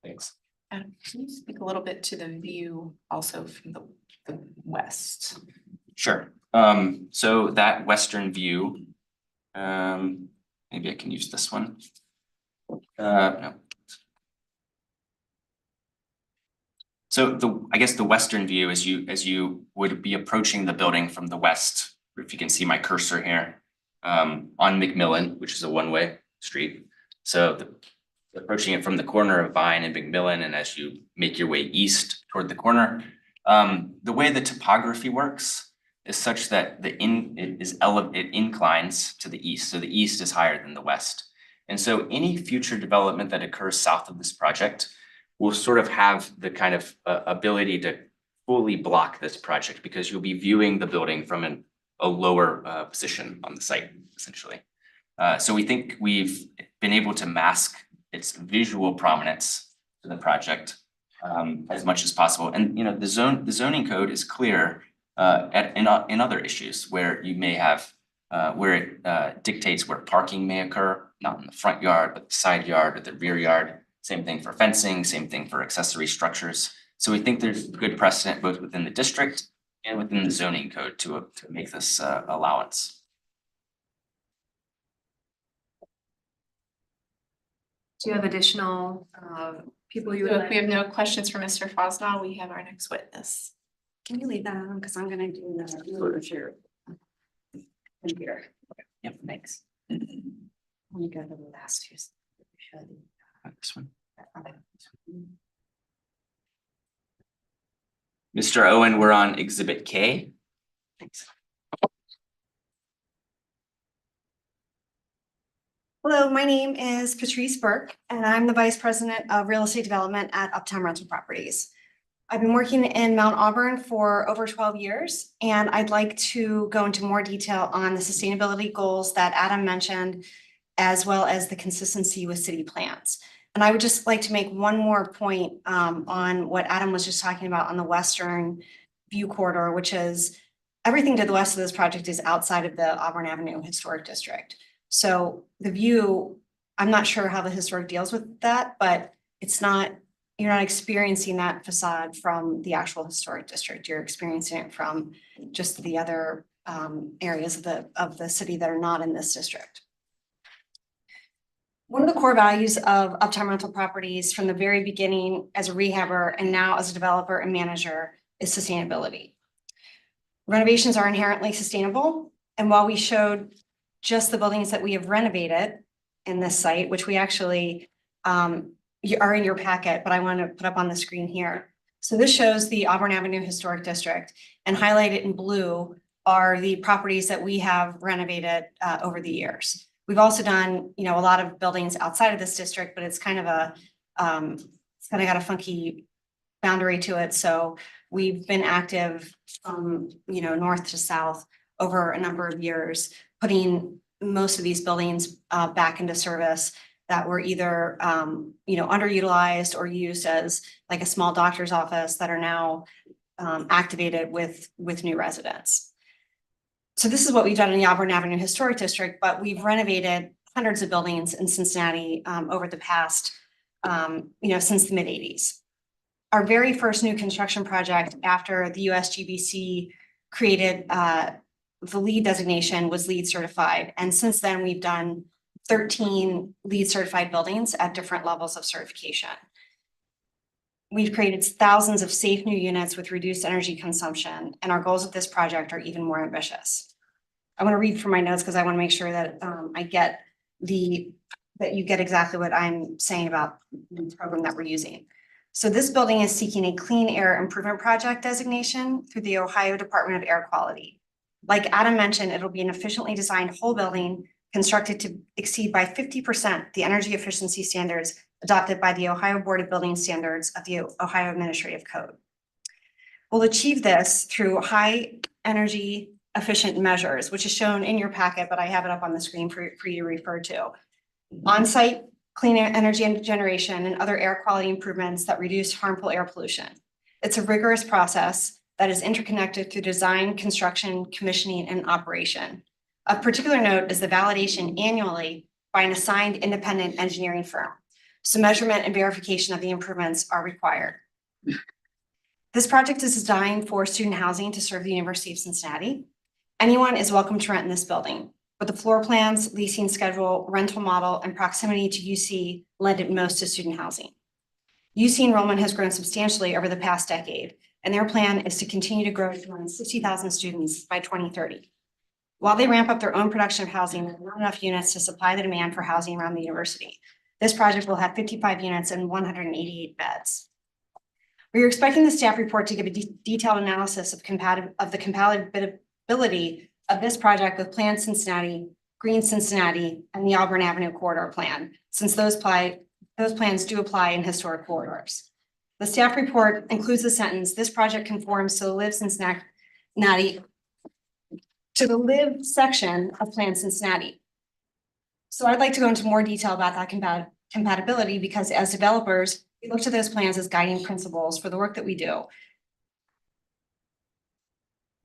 Thanks. Can you speak a little bit to the view also from the west? Sure. So that western view, maybe I can use this one. No. So I guess the western view as you would be approaching the building from the west, if you can see my cursor here, on McMillan, which is a one-way street. So approaching it from the corner of Vine and McMillan, and as you make your way east toward the corner, the way the topography works is such that it inclines to the east. So the east is higher than the west. And so any future development that occurs south of this project will sort of have the kind of ability to fully block this project because you'll be viewing the building from a lower position on the site, essentially. So we think we've been able to mask its visual prominence to the project as much as possible. And the zoning code is clear in other issues where you may have where it dictates where parking may occur, not in the front yard, but the side yard or the rear yard. Same thing for fencing, same thing for accessory structures. So we think there's good precedent both within the district and within the zoning code to make this allowance. Do you have additional people you would So if like? we have no questions for Mr. Fosnaugh, we have our next witness. Can you leave that on? Because I'm gonna do the share. Computer. Yep, thanks. Let me go to the last two. This one. Mr. Owen, we're on Exhibit K. Thanks. Hello, my name is Patrice Burke, and I'm the Vice President of Real Estate Development at Uptown Rental Properties. I've been working in Mount Auburn for over 12 years, and I'd like to go into more detail on the sustainability goals that Adam mentioned, as well as the consistency with city plans. And I would just like to make one more point on what Adam was just talking about on the western view corridor, which is everything to the west of this project is outside of the Auburn Avenue Historic District. So the view, I'm not sure how the historic deals with that, but you're not experiencing that facade from the actual historic district. You're experiencing it from just the other areas of the city that are not in this district. One of the core values of Uptown Rental Properties from the very beginning as a rehabber and now as a developer and manager is sustainability. Renovations are inherently sustainable. And while we showed just the buildings that we have renovated in this site, which we actually are in your packet, but I want to put up on the screen here. So this shows the Auburn Avenue Historic District, and highlighted in blue are the properties that we have renovated over the years. We've also done, a lot of buildings outside of this district, but it's kind of got a funky boundary to it, so we've been active from, north to south over a number of years, putting most of these buildings back into service that were either underutilized or used as like a small doctor's office that are now activated with new residents. So this is what we've done in the Auburn Avenue Historic District, but we've renovated hundreds of buildings in Cincinnati over the past, since the mid-80s. Our very first new construction project after the USGBC created the LEED designation was LEED certified. And since then, we've done 13 LEED certified buildings at different levels of certification. We've created thousands of safe new units with reduced energy consumption, and our goals with this project are even more ambitious. I want to read from my notes because I want to make sure that that you get exactly what I'm saying about the program that we're using. So this building is seeking a Clean Air Improvement Project designation through the Ohio Department of Air Quality. Like Adam mentioned, it'll be an efficiently designed whole building constructed to exceed by 50% the energy efficiency standards adopted by the Ohio Board of Building Standards of the Ohio Administrative Code. We'll achieve this through high energy efficient measures, which is shown in your packet, but I have it up on the screen for you to refer to. On-site clean energy generation and other air quality improvements that reduce harmful air pollution. It's a rigorous process that is interconnected through design, construction, commissioning, and operation. Of particular note is the validation annually by an assigned independent engineering firm. So measurement and verification of the improvements are required. This project is designed for student housing to serve the University of Cincinnati. Anyone is welcome to rent in this building, but the floor plans, leasing schedule, rental model, and proximity to UC lend it most to student housing. UC enrollment has grown substantially over the past decade, and their plan is to continue to grow to more than 60,000 students by 2030. While they ramp up their own production of housing, there are not enough units to supply the demand for housing around the university. This project will have 55 units and 188 beds. We are expecting the staff report to give a detailed analysis of the compatibility of this project with Plan Cincinnati, Green Cincinnati, and the Auburn Avenue Corridor Plan, since those plans do apply in historic corridors. The staff report includes the sentence, "This project conforms to the Live section of Plan Cincinnati." So I'd like to go into more detail about that compatibility because as developers, we look to those plans as guiding principles for the work that we do.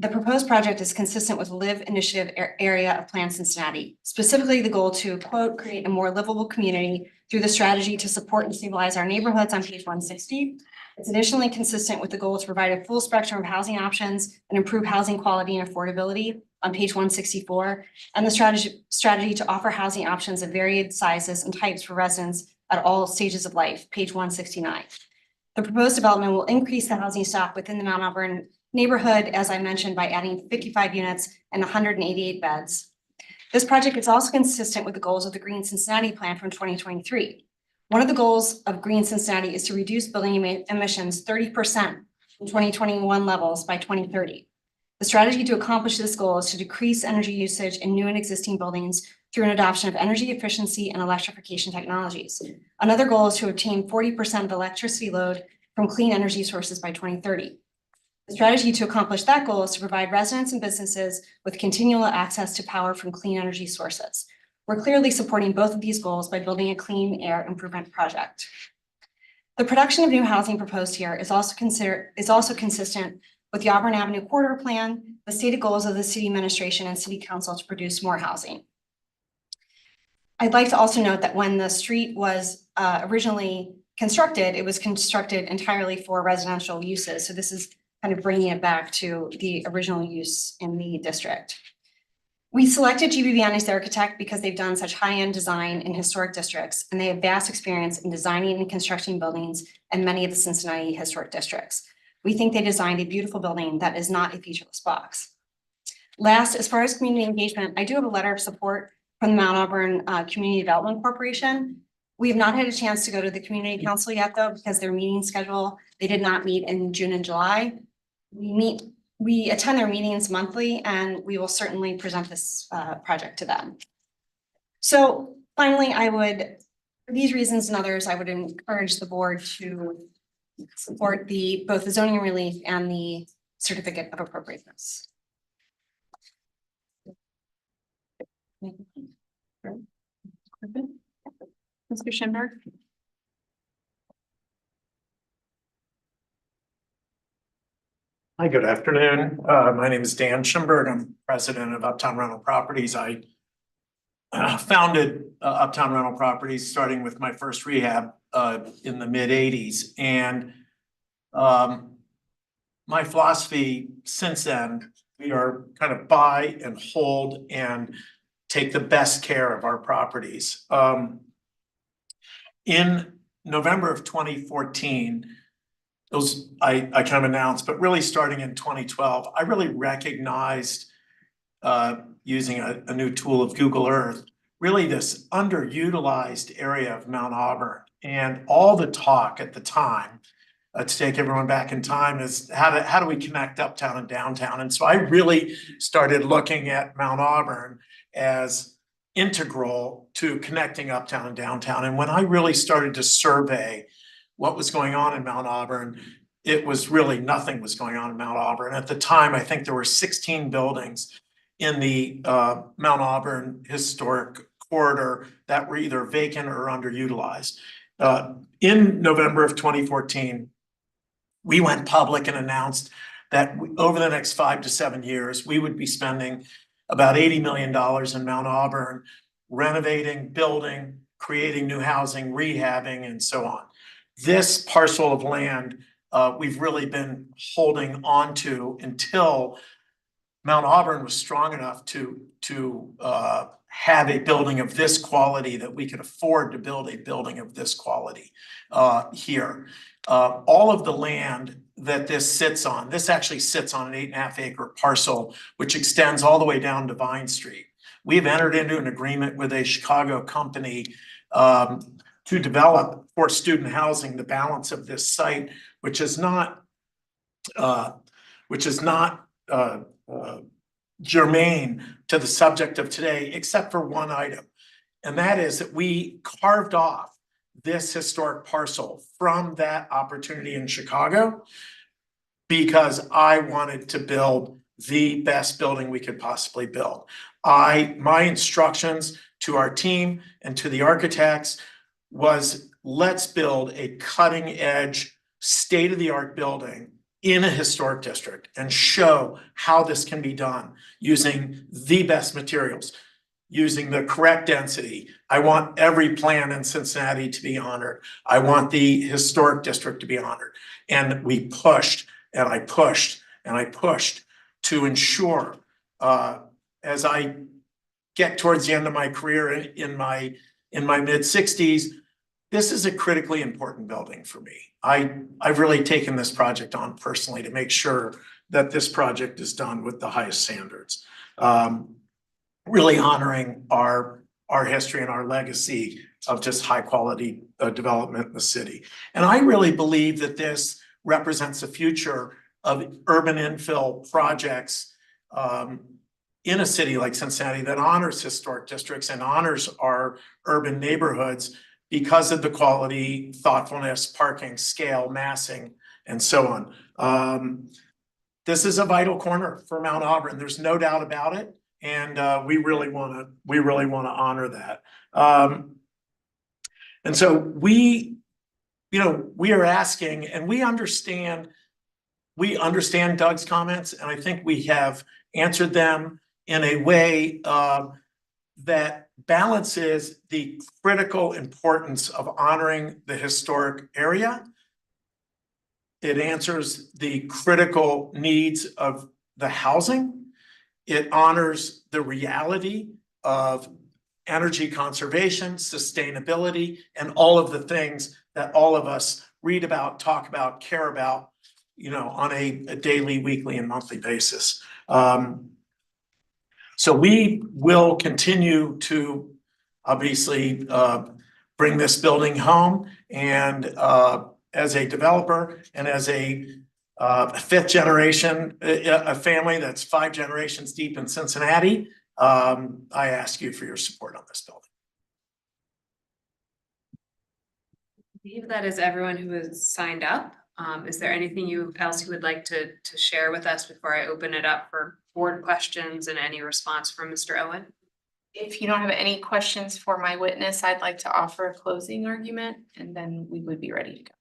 The proposed project is consistent with the LIVE initiative area of Plan Cincinnati, specifically the goal to, quote, create a more livable community through the strategy to support and stabilize our neighborhoods on page 160. It's additionally consistent with the goal to provide a full spectrum of housing options and improve housing quality and affordability on page 164, and the strategy to offer housing options of varied sizes and types for residents at all stages of life, page 169. The proposed development will increase the housing stock within the Mount Auburn neighborhood, as I mentioned, by adding 55 units and 188 beds. This project is also consistent with the goals of the Green Cincinnati Plan from 2023. One of the goals of Green Cincinnati is to reduce building emissions 30% from 2021 levels by 2030. The strategy to accomplish this goal is to decrease energy usage in new and existing buildings through an adoption of energy efficiency and electrification technologies. Another goal is to obtain 40% of electricity load from clean energy sources by 2030. The strategy to accomplish that goal is to provide residents and businesses with continual access to power from clean energy sources. We're clearly supporting both of these goals by building a clean air improvement project. The production of new housing proposed here is also consistent with the Auburn Avenue Corridor Plan, the stated goals of the city administration and city council to produce more housing. I'd like to also note that when the street was originally constructed, it was constructed entirely for residential uses. So this is kind of bringing it back to the original use in the district. We selected GBBN as the architect because they've done such high-end design in historic districts, and they have vast experience in designing and constructing buildings in many of the Cincinnati historic districts. We think they designed a beautiful building that is not a featureless box. Last, as far as community engagement, I do have a letter of support from the Mount Auburn Community Development Corporation. We have not had a chance to go to the community council yet, though, because their meeting schedule, they did not meet in June and July. We attend their meetings monthly, and we will certainly present this project to them. So finally, for these reasons and others, I would encourage the board to support both the zoning relief and the certificate of appropriateness. Mr. Schimberg? Hi, good afternoon. My name is Dan Schimberg. I'm president of Uptown Rental Properties. I founded Uptown Rental Properties, starting with my first rehab in the mid-80s. And my philosophy since then, we are kind of buy and hold and take the best care of our properties. In November of 2014, I kind of announced, but really starting in 2012, I really recognized using a new tool of Google Earth, really this underutilized area of Mount Auburn. And all the talk at the time, to take everyone back in time, is how do we connect uptown and downtown? And so I really started looking at Mount Auburn as integral to connecting uptown and downtown. And when I really started to survey what was going on in Mount Auburn, it was really nothing was going on in Mount Auburn. At the time, I think there were 16 buildings in the Mount Auburn historic corridor that were either vacant or underutilized. In November of 2014, we went public and announced that over the next 5 to 7 years, we would be spending about $80 million in Mount Auburn, renovating, building, creating new housing, rehabbing, and so on. This parcel of land, we've really been holding on to until Mount Auburn was strong enough to have a building of this quality, that we could afford to build a building of this quality here. All of the land that this sits on, this actually sits on an 8.5 acre parcel, which extends all the way down to Vine Street. We've entered into an agreement with a Chicago company to develop for student housing the balance of this site, which is not germane to the subject of today, except for one item. And that is that we carved off this historic parcel from that opportunity in Chicago because I wanted to build the best building we could possibly build. My instructions to our team and to the architects was, let's build a cutting edge, state-of-the-art building in a historic district and show how this can be done using the best materials, using the correct density. I want every plan in Cincinnati to be honored. I want the historic district to be honored. And we pushed and I pushed and I pushed to ensure, as I get towards the end of my career in my mid-60s, this is a critically important building for me. I've really taken this project on personally to make sure that this project is done with the highest standards. Really honoring our history and our legacy of just high quality development in the city. And I really believe that this represents the future of urban infill projects in a city like Cincinnati that honors historic districts and honors our urban neighborhoods because of the quality, thoughtfulness, parking, scale, massing, and so on. This is a vital corner for Mount Auburn. There's no doubt about it. And we really want to honor that. And so we are asking, and we understand Doug's comments, and I think we have answered them in a way that balances the critical importance of honoring the historic area. It answers the critical needs of the housing. It honors the reality of energy conservation, sustainability, and all of the things that all of us read about, talk about, care about, on a daily, weekly, and monthly basis. So we will continue to obviously bring this building home, and as a developer and as a fifth generation, a family that's 5 generations deep in Cincinnati, I ask you for your support on this building. I believe that is everyone who has signed up. Is there anything else you would like to share with us before I open it up for board questions and any response from Mr. Owen? If you don't have any questions for my witness, I'd like to offer a closing argument and then we would be ready to go.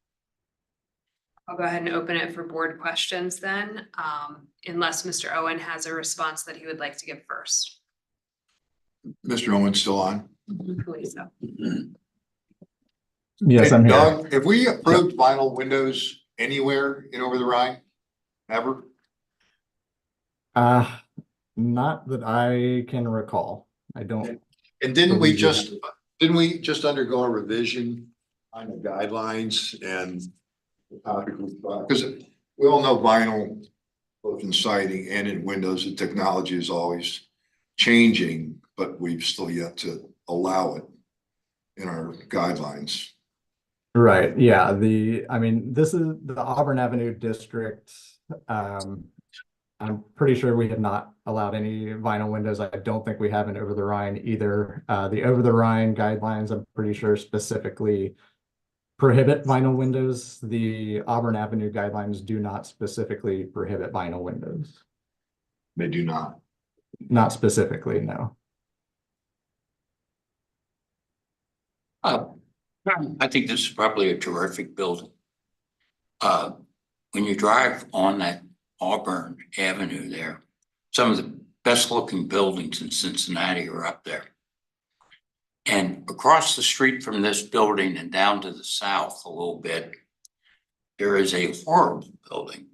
I'll go ahead and open it for board questions then, unless Mr. Owen has a response that he would like to give first. Mr. Owen's still on. Please, so. Yes, Hey, I'm here. Doug, have we approved vinyl windows anywhere in Over the Rhine? Ever? Not that I can recall. I don't. And didn't we Believe just undergo a revision on the guidelines and because we all know vinyl, both in siding and in windows, the technology is always changing, but we've still yet to allow it in our guidelines. Right, yeah, I mean, this is the Auburn Avenue district. I'm pretty sure we have not allowed any vinyl windows. I don't think we have in Over the Rhine either. The Over the Rhine guidelines, I'm pretty sure specifically prohibit vinyl windows. The Auburn Avenue guidelines do not specifically prohibit vinyl windows. They do not. Not specifically, no. I think this is probably a terrific building. When you drive on that Auburn Avenue there, some of the best looking buildings in Cincinnati are up there. And across the street from this building and down to the south a little bit, there is a horrible building.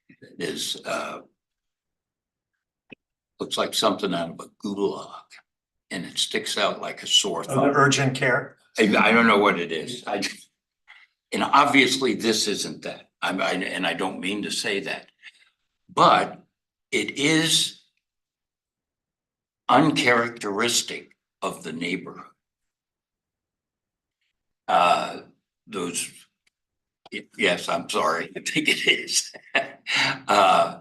It is, looks like something out of a gulag and it sticks out like a sore thumb. Urgent care. I don't know what it is. And obviously this isn't that. And I don't mean to say that, but it is uncharacteristic of the neighborhood. Yes, I'm sorry. I think it is. I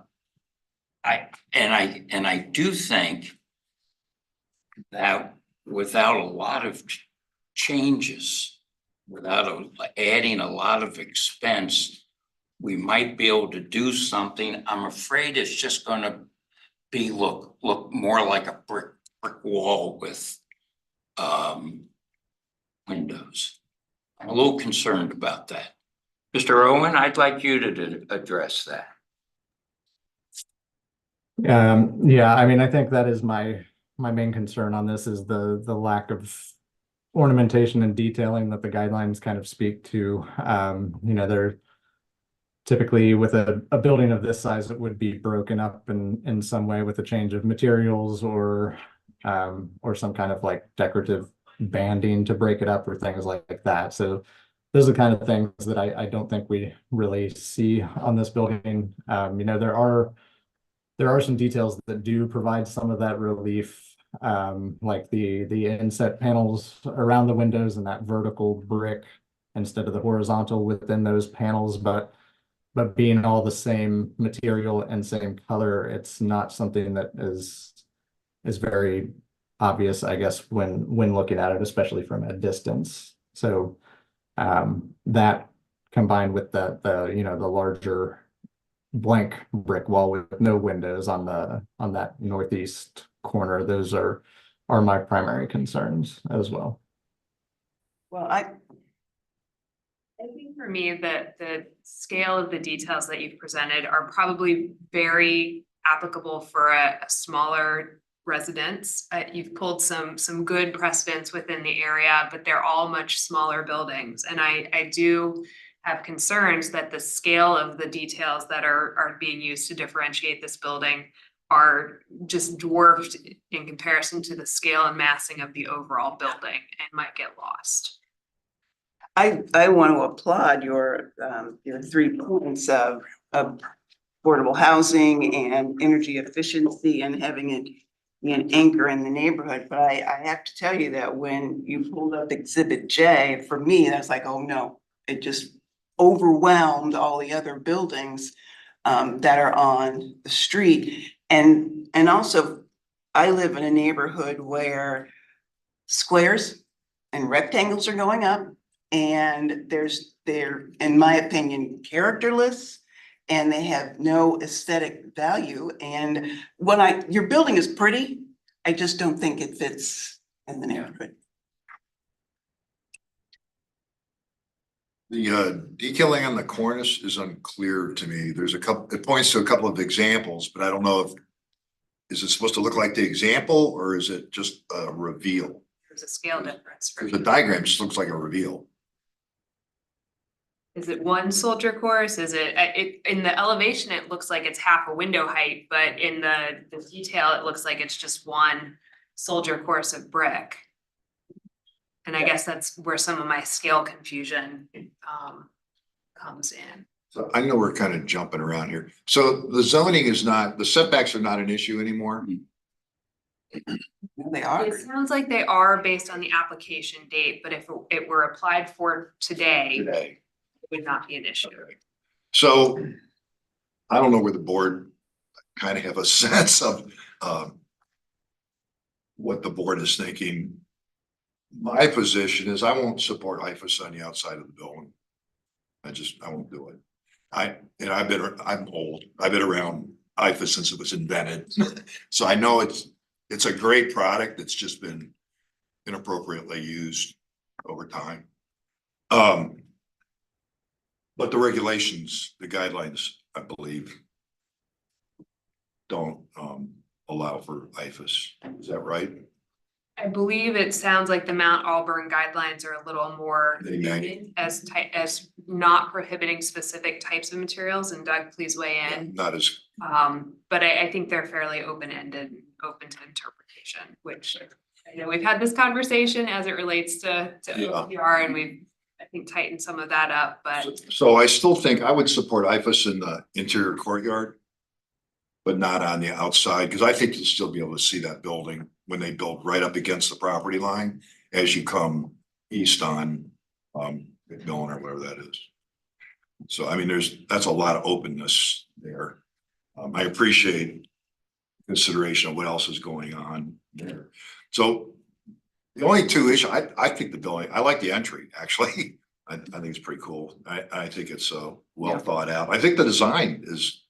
do think that without a lot of changes, without adding a lot of expense, we might be able to do something. I'm afraid it's just gonna be look more like a brick wall with windows. I'm a little concerned about that. Mr. Owen, I'd like you to address that. Yeah, I mean, I think that is my main concern on this is the lack of ornamentation and detailing that the guidelines kind of speak to. You know, they're typically with a building of this size, it would be broken up in some way with a change of materials or some kind of like decorative banding to break it up or things like that. So those are the kind of things that I don't think we really see on this building. You know, there are some details that do provide some of that relief, like the inset panels around the windows and that vertical brick instead of the horizontal within those panels, but being all the same material and same color, it's not something that is very obvious, I guess, when looking at it, especially from a distance. So that combined with the you know, the larger blank brick wall with no windows on that northeast corner, those are my primary concerns as well. Well, I think for me that the scale of the details that you've presented are probably very applicable for a smaller residence. You've pulled some good precedents within the area, but they're all much smaller buildings. And I do have concerns that the scale of the details that are being used to differentiate this building are just dwarfed in comparison to the scale and massing of the overall building and might get lost. I want to applaud your 3 points of affordable housing and energy efficiency and having it be an anchor in the neighborhood. But I have to tell you that when you pulled up Exhibit J, for me, that's like, oh no, it just overwhelmed all the other buildings that are on the street. And also, I live in a neighborhood where squares and rectangles are going up and they're, in my opinion, characterless. And they have no aesthetic value. And your building is pretty, I just don't think it fits in the neighborhood. The detailing on the cornice is unclear to me. There's it points to a couple of examples, but I don't know is it supposed to look like the example or is it just a reveal? There's a scale difference. For The diagram just looks like a reveal. Is it one soldier course? Is it, in the elevation, it looks like it's half a window height, but in the detail, it looks like it's just one soldier course of brick. And I guess that's where some of my scale confusion comes in. So I know we're kind of jumping around here. So the zoning is not, the setbacks are not an issue anymore. They are. It sounds like they are based on the application date, but if it were applied for today, Today. it would not be an issue. So I don't know where the board kind of have a sense of what the board is thinking. My position is I won't support IFAS on the outside of the building. I won't do it. I'm old. I've been around IFAS since it was invented. So I know it's a great product that's just been inappropriately used over time. But the regulations, the guidelines, I believe, don't allow for IFAS. Is that right? I believe it sounds like the Mount Auburn guidelines are a little more as not prohibiting specific types of materials, and Doug, please weigh in. Not as, But I think they're fairly open-ended, open to interpretation, which I know we've had this conversation as it relates to Yeah. OPR, and we've, I think, tightened some of that up, but so I still think I would support IFAS in the interior courtyard, but not on the outside, because I think you'll still be able to see that building when they build right up against the property line as you come east on McMillan or whatever that is. So I mean, that's a lot of openness there. I appreciate consideration of what else is going on there. So the only two issues, I think the building, I like the entry, actually. I think it's pretty cool. I think it's well thought out. I think the design is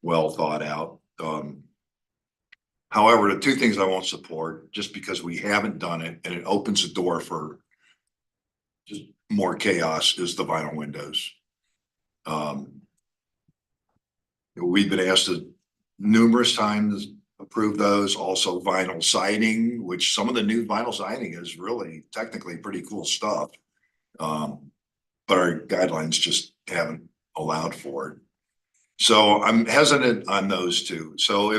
well thought out. However, the two things I won't support, just because we haven't done it and it opens the door for just more chaos, is the vinyl windows. We've been asked to numerous times approve those, also vinyl siding, which some of the new vinyl siding is really technically pretty cool stuff. But our guidelines just haven't allowed for it. So I'm hesitant on those two. So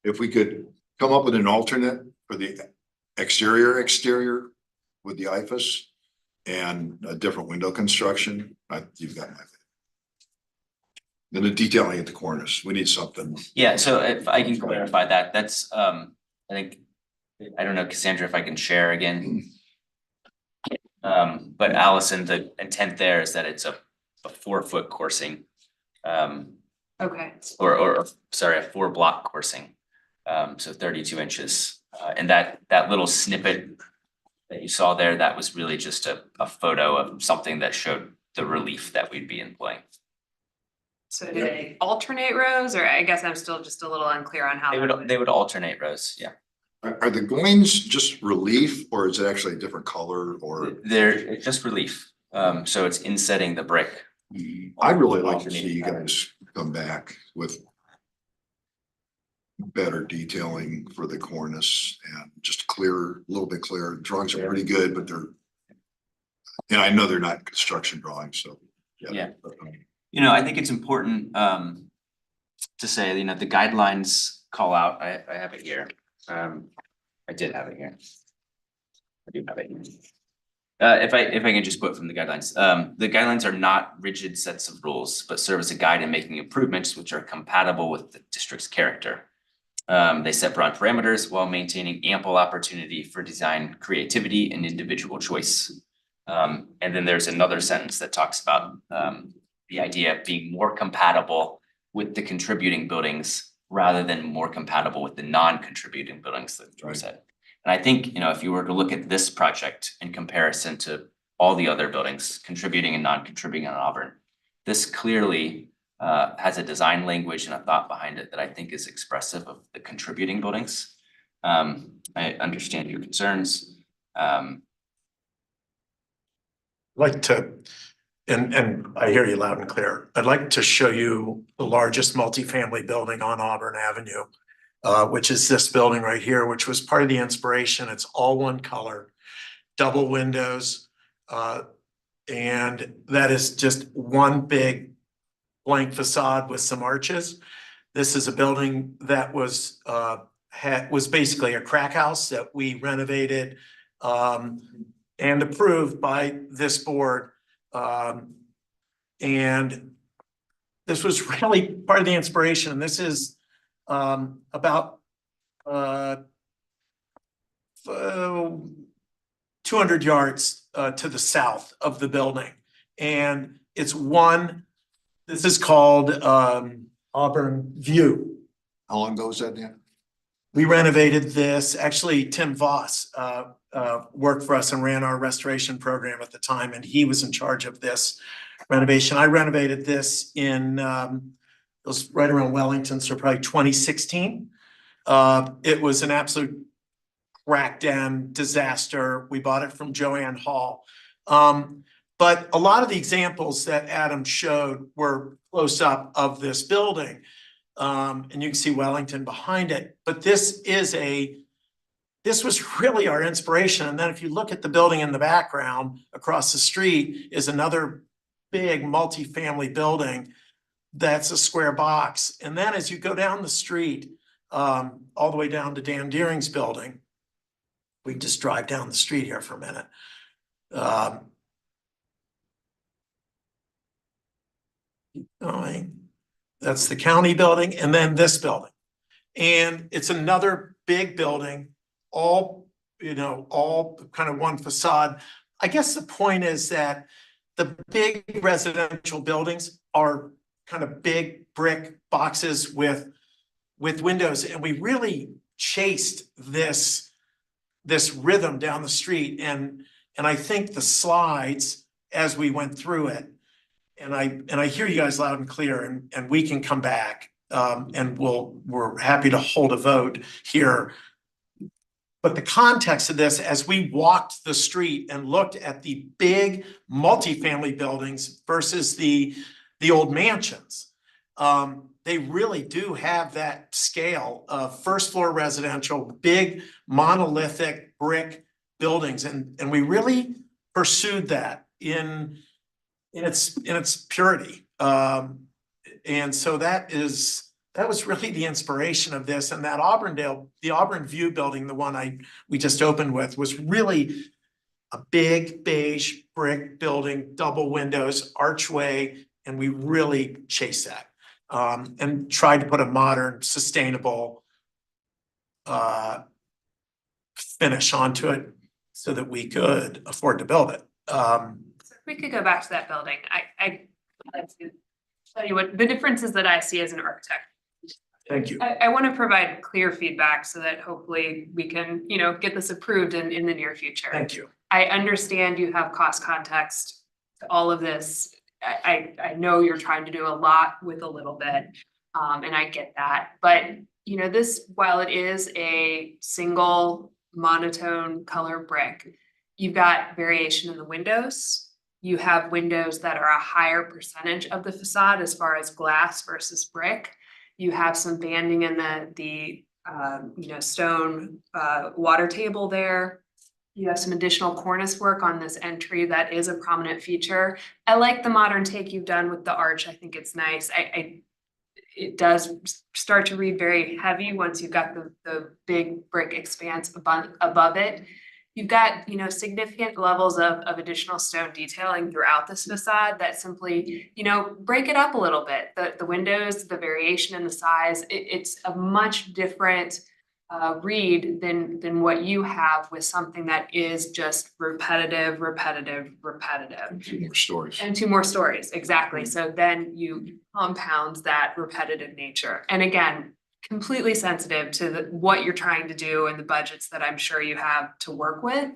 if we could come up with an alternate for the exterior with the IFAS and a different window construction, you've got my. Then the detailing at the corners, we need something. Yeah, so if I can clarify that, that's, I think, I don't know, Cassandra, if I can share again. But Allison, the intent there is that it's a 4-foot coursing. okay. Or sorry, a 4-block coursing, so 32 inches. And that little snippet that you saw there, that was really just a photo of something that showed the relief that we'd be employing. So do they alternate rows, or I guess I'm still just a little unclear on how. They would alternate rows, yeah. Are the goings just relief or is it actually a different color or? They're just relief, so it's insetting the brick. I'd really like to see you guys come back with better detailing for the cornice and just a little bit clearer. Drawings are pretty good, but and I know they're not construction drawings, so. Yeah. You know, I think it's important to say, you know, the guidelines call out, I have it here. I did have it here. I do have it here. If I can just quote from the guidelines, the guidelines are not rigid sets of rules, but serve as a guide in making improvements which are compatible with the district's character. They set broad parameters while maintaining ample opportunity for design creativity and individual choice. And then there's another sentence that talks about the idea of being more compatible with the contributing buildings rather than more compatible with the non-contributing buildings that Drew said. And I think, you know, if you were to look at this project in comparison to all the other buildings, contributing and non-contributing in Auburn. This clearly has a design language and a thought behind it that I think is expressive of the contributing buildings. I understand your concerns. Like to, and I hear you loud and clear. I'd like to show you the largest multifamily building on Auburn Avenue, which is this building right here, which was part of the inspiration. It's all one color, double windows. And that is just one big blank facade with some arches. This is a building that was basically a crack house that we renovated and approved by this board. And this was really part of the inspiration. This is about 200 yards to the south of the building. And it's this is called Auburn View. How long ago was that, Dan? We renovated this, actually Tim Voss worked for us and ran our restoration program at the time, and he was in charge of this renovation. I renovated this in, it was right around Wellington, so probably 2016. It was an absolute crackdown disaster. We bought it from Joanne Hall. But a lot of the examples that Adam showed were close up of this building. And you can see Wellington behind it, but this was really our inspiration. And then if you look at the building in the background across the street is another big multifamily building that's a square box. And then as you go down the street, all the way down to Dan Deering's building, we just drive down the street here for a minute. Keep going. That's the county building, and then this building. And it's another big building, all kind of one facade. I guess the point is that the big residential buildings are kind of big brick boxes with windows. And we really chased this rhythm down the street. And I think the slides as we went through it, and I hear you guys loud and clear, and we can come back and we're happy to hold a vote here. But the context of this, as we walked the street and looked at the big multifamily buildings versus the old mansions, they really do have that scale of first floor residential, big monolithic brick buildings. And we really pursued that in its purity. And so that was really the inspiration of this. And that the Auburn View building, the one we just opened with, was really a big beige brick building, double windows, archway, and we really chased that. And tried to put a modern, sustainable finish onto it so that we could afford to build it. We could go back to that building. I'd like to tell you what the differences that I see as an architect. Thank you. I want to provide clear feedback so that hopefully we can, get this approved in the near future. Thank you. I understand you have cost context to all of this. I know you're trying to do a lot with a little bit, and I get that. But, this, while it is a single monotone color brick, you've got variation in the windows. You have windows that are a higher percentage of the facade as far as glass versus brick. You have some banding in the stone water table there. You have some additional cornice work on this entry that is a prominent feature. I like the modern take you've done with the arch. I think it's nice. It does start to read very heavy once you've got the big brick expanse above it. You've got, significant levels of additional stone detailing throughout this facade that simply, break it up a little bit. The windows, the variation in the size, it's a much different read than what you have with something that is just repetitive. And 2 more stories. And 2 more stories, exactly. So then you compound that repetitive nature. And again, completely sensitive to what you're trying to do and the budgets that I'm sure you have to work with.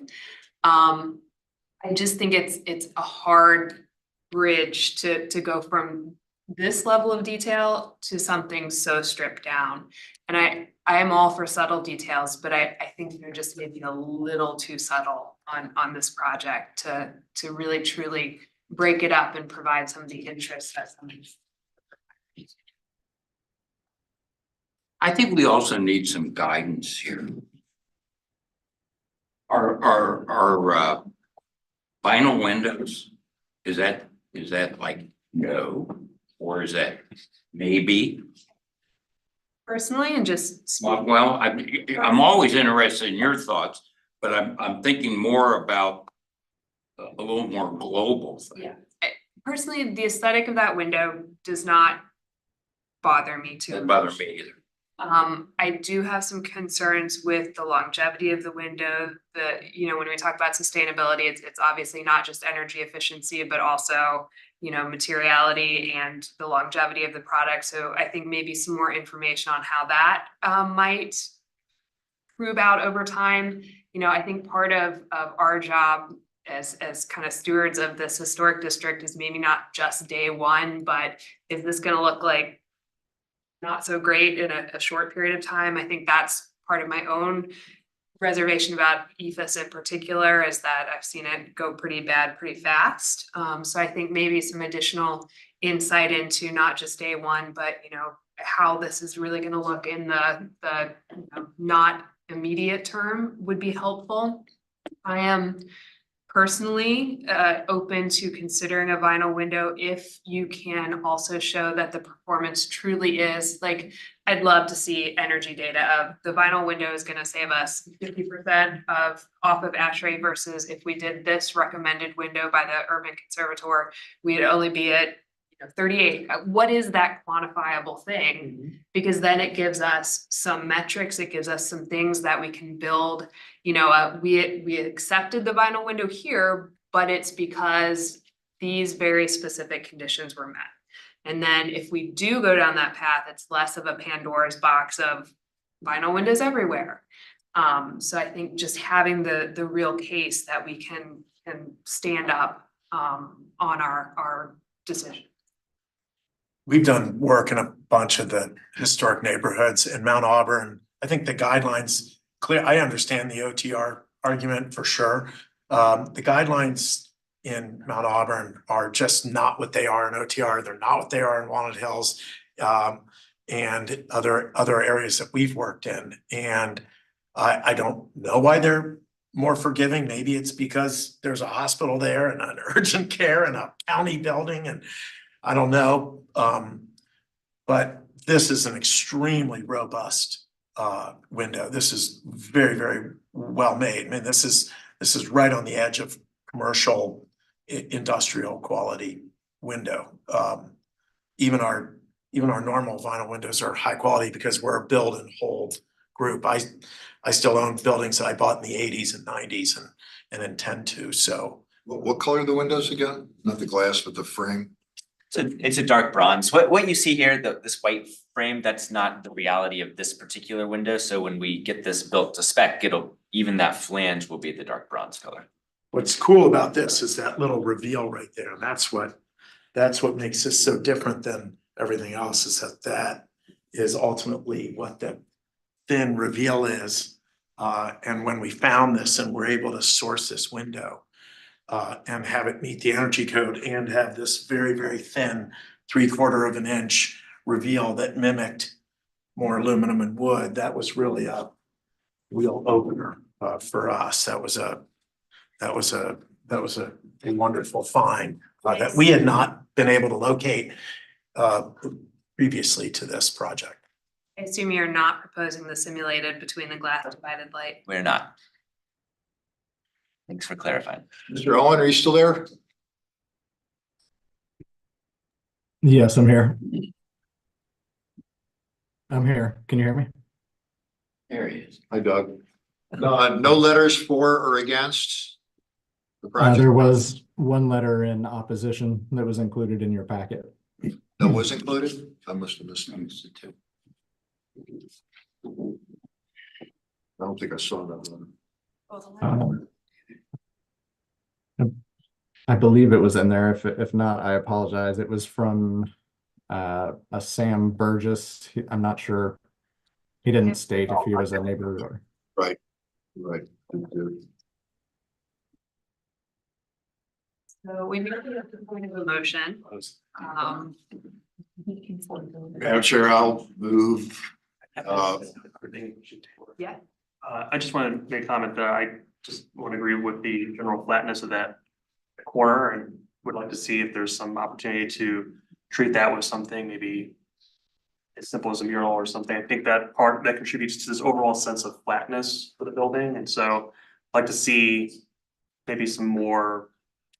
I I just think it's a hard bridge to go from this level of detail to something so stripped down. And I am all for subtle details, but I think they're just maybe a little too subtle on this project to really truly break it up and provide some of the interests that some. I think we also need some guidance here. Our vinyl windows, is that like no, or is that maybe? Personally, and just. Well, I'm always interested in your thoughts, but I'm thinking more about a little more global thing. Yeah, personally, the aesthetic of that window does not bother me too Doesn't much. bother me either. I do have some concerns with the longevity of the window. When we talk about sustainability, it's obviously not just energy efficiency, but also, materiality and the longevity of the product. So I think maybe some more information on how that might prove out over time. I think part of our job as kind of stewards of this historic district is maybe not just day one, but is this gonna look like not so great in a short period of time? I think that's part of my own reservation about EFS in particular, is that I've seen it go pretty bad pretty fast. So I think maybe some additional insight into not just day one, but how this is really gonna look in the not immediate term would be helpful. I am personally open to considering a vinyl window if you can also show that the performance truly is, like, I'd love to see energy data of the vinyl window is gonna save us 50% off of ASHRAE versus if we did this recommended window by the Urban Conservator, we'd only be at 38. What is that quantifiable thing? Because then it gives us some metrics, it gives us some things that we can build. We accepted the vinyl window here, but it's because these very specific conditions were met. And then if we do go down that path, it's less of a Pandora's box of vinyl windows everywhere. So I think just having the real case that we can stand up on our decision. We've done work in a bunch of the historic neighborhoods in Mount Auburn. I think the guidelines clear. I understand the OTR argument for sure. The guidelines in Mount Auburn are just not what they are in OTR. They're not what they are in Walnut Hills, and other areas that we've worked in. And I don't know why they're more forgiving. Maybe it's because there's a hospital there and an urgent care and a county building, and I don't know. But this is an extremely robust window. This is very, very well made. I mean, this is right on the edge of commercial industrial quality window. Even our normal vinyl windows are high quality because we're a build and hold group. I still own buildings that I bought in the 80s and 90s and intend to. So What color are the windows again? Not the glass, but the frame? It's a dark bronze. What you see here, this white frame, that's not the reality of this particular window. So when we get this built to spec, even that flange will be the dark bronze color. what's cool about this is that little reveal right there. And that's what makes this so different than everything else, is that is ultimately what the thin reveal is. And when we found this and were able to source this window and have it meet the energy code and have this very, very thin 3/4 of an inch reveal that mimicked more aluminum and wood, that was really a real opener for us. That was a wonderful find that we had not been able to locate previously to this project. I assume you're not proposing the simulated between the glass divided light. We're not. Thanks for clarifying. Mr. Owen, are you still there? Yes, I'm here. I'm here. Can you hear me? There he is. Hi, Doug. No letters for or against the project? There was one letter in opposition that was included in your packet. That was included? I must have missed it. I don't think I saw that one. Um, I believe it was in there. If not, I apologize. It was from a Sam Burgess. I'm not sure. He didn't state if he was a neighbor or. Right. So we made it at the point of a motion. Madam Chair, I'll move. Yeah. I just want to make a comment that I just want to agree with the general flatness of that corner and would like to see if there's some opportunity to treat that with something maybe as simple as a mural or something. I think that part that contributes to this overall sense of flatness for the building. And so I'd like to see maybe some more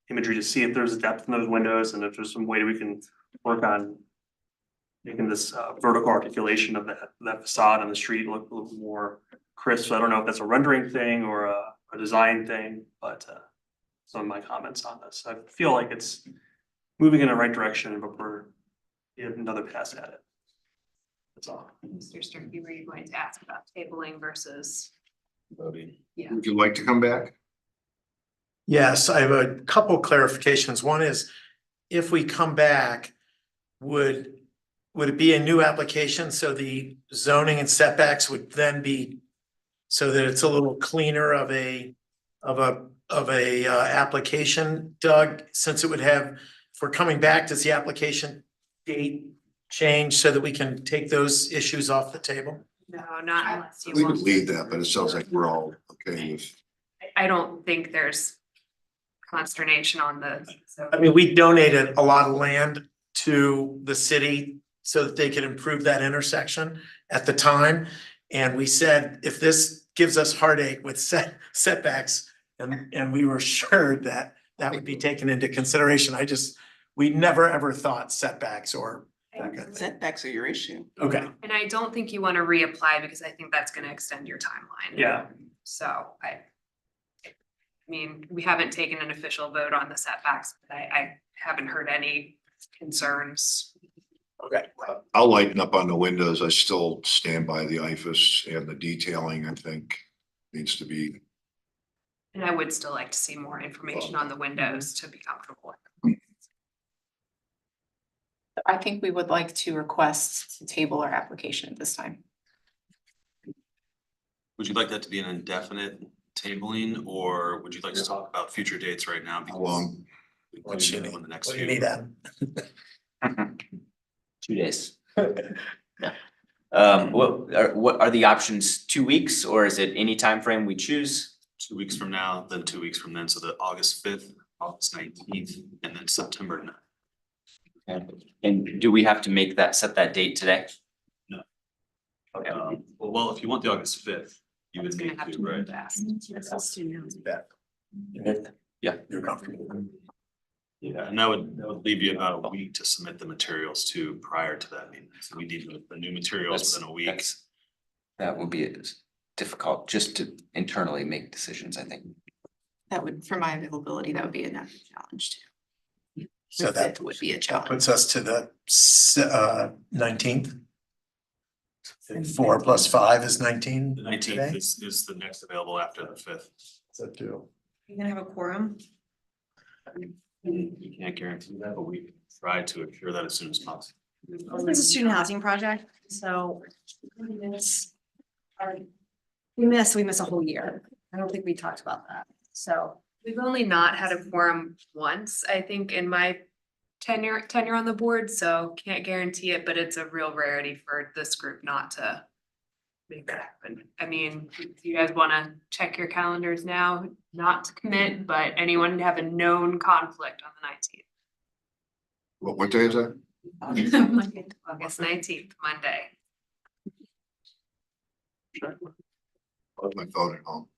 imagery to see if there's a depth in those windows and if there's some way that we can work on making this vertical articulation of that facade on the street look a little more crisp. So I don't know if that's a rendering thing or a design thing, but some of my comments on this. I feel like it's moving in the right direction, but we're in another pass at it. That's all. Mr. Sturkey, were you going to ask about tabling versus? Voting. Yeah. Would you like to come back? Yes, I have a couple clarifications. One is, if we come back, would it be a new application? So the zoning and setbacks would then be so that it's a little cleaner of a application, Doug, since it would have, if we're coming back, does the application date change so that we can take those issues off the table? No, not unless you We want. could leave that, but it sounds like we're all okay with. I don't think there's consternation on the. I mean, we donated a lot of land to the city so that they could improve that intersection at the time. And we said, if this gives us heartache with setbacks, and we were sure that that would be taken into consideration. We never ever thought setbacks or that kind of thing. Setbacks are your issue. Okay, And I don't think you want to reapply because I think that's gonna extend your timeline. Yeah. So I mean, we haven't taken an official vote on the setbacks, but I haven't heard any concerns. okay. I'll lighten up on the windows. I still stand by the IFAS and the detailing, I think, needs to be. And I would still like to see more information on the windows to be comfortable. I think we would like to request to table our application at this time. Would you like that to be an indefinite tabling, or would you like to talk about future dates right now? How long? What do you need? In the next What do you few. need, Adam? 2 days. What are the options? 2 weeks, or is it any time frame we choose? 2 weeks from now, then 2 weeks from then, so the August 5th, August 19th, and then September 9th. And do we have to set that date today? No. Okay. Well, if you want the August 5th, you would It's gonna need have to, to right? move fast. You're comfortable. Yeah, and that would leave you about a week to submit the materials to prior to that meeting. So we need the new materials within a week. That would be difficult just to internally make decisions, I think. That would, for my availability, that would be another challenge too. So that It would be a challenge. puts us to the 19th. 4 + 5 is 19. The 19th is the next available after the 5th. So do. You're gonna have a quorum? You can't guarantee that, but we try to assure that as soon as possible. This is a student housing project, so we miss a whole year. I don't think we talked about that, so. We've only not had a quorum once, I think, in my tenure on the board, so can't guarantee it, but it's a real rarity for this group not to make that happen. I mean, if you guys wanna check your calendars now, not to commit, but anyone have a known conflict on the What day is that? 19th? August 19th, Monday. My phone at home.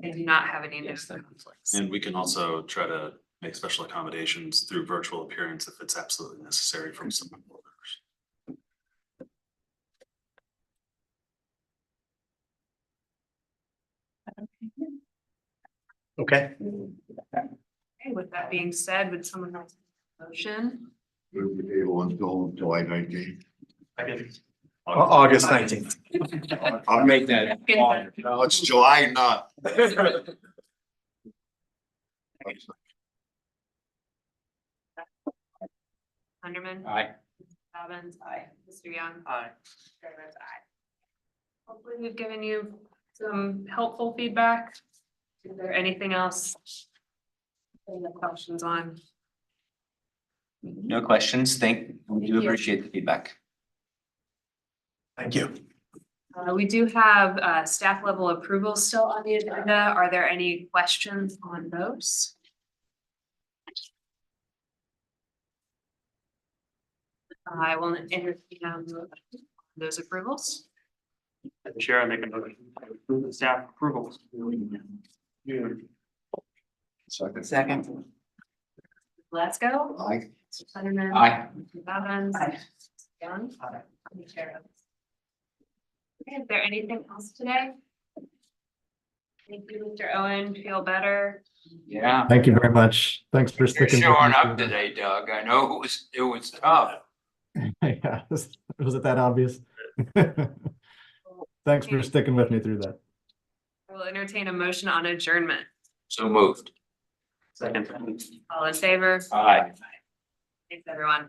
I do not have any known conflicts. And we can also try to make special accommodations through virtual appearance if it's absolutely necessary from some board members. Okay. Okay, with that being said, would someone like a motion? Move the table until July 19th. August 19th. I'll make that. Second. No, it's July, not. Underman. Aye. Robbins. Aye. Mr. Young. Aye. Chair votes aye. Hopefully we've given you some helpful feedback. Is there anything else? Any questions on? No questions. We do you. appreciate the feedback. Thank you. We do have staff level approval still on the agenda. Are there any questions on those? I will entertain those approvals. Madam Chair, I make a motion to approve the staff approvals. Second. Let's go. Aye. Underman. Aye. Robbins. Young. Chair votes. Okay, is there anything else today? Thank you, Mr. Owen. Feel better. Yeah. Thank you very much. Thanks for You're sticking. with showing me up through that. today, Doug. I know it was tough. Yeah, was it that obvious? Thanks for sticking with me through that. I will entertain a motion on adjournment. So moved. Second. All in favor? Aye. Thanks, everyone.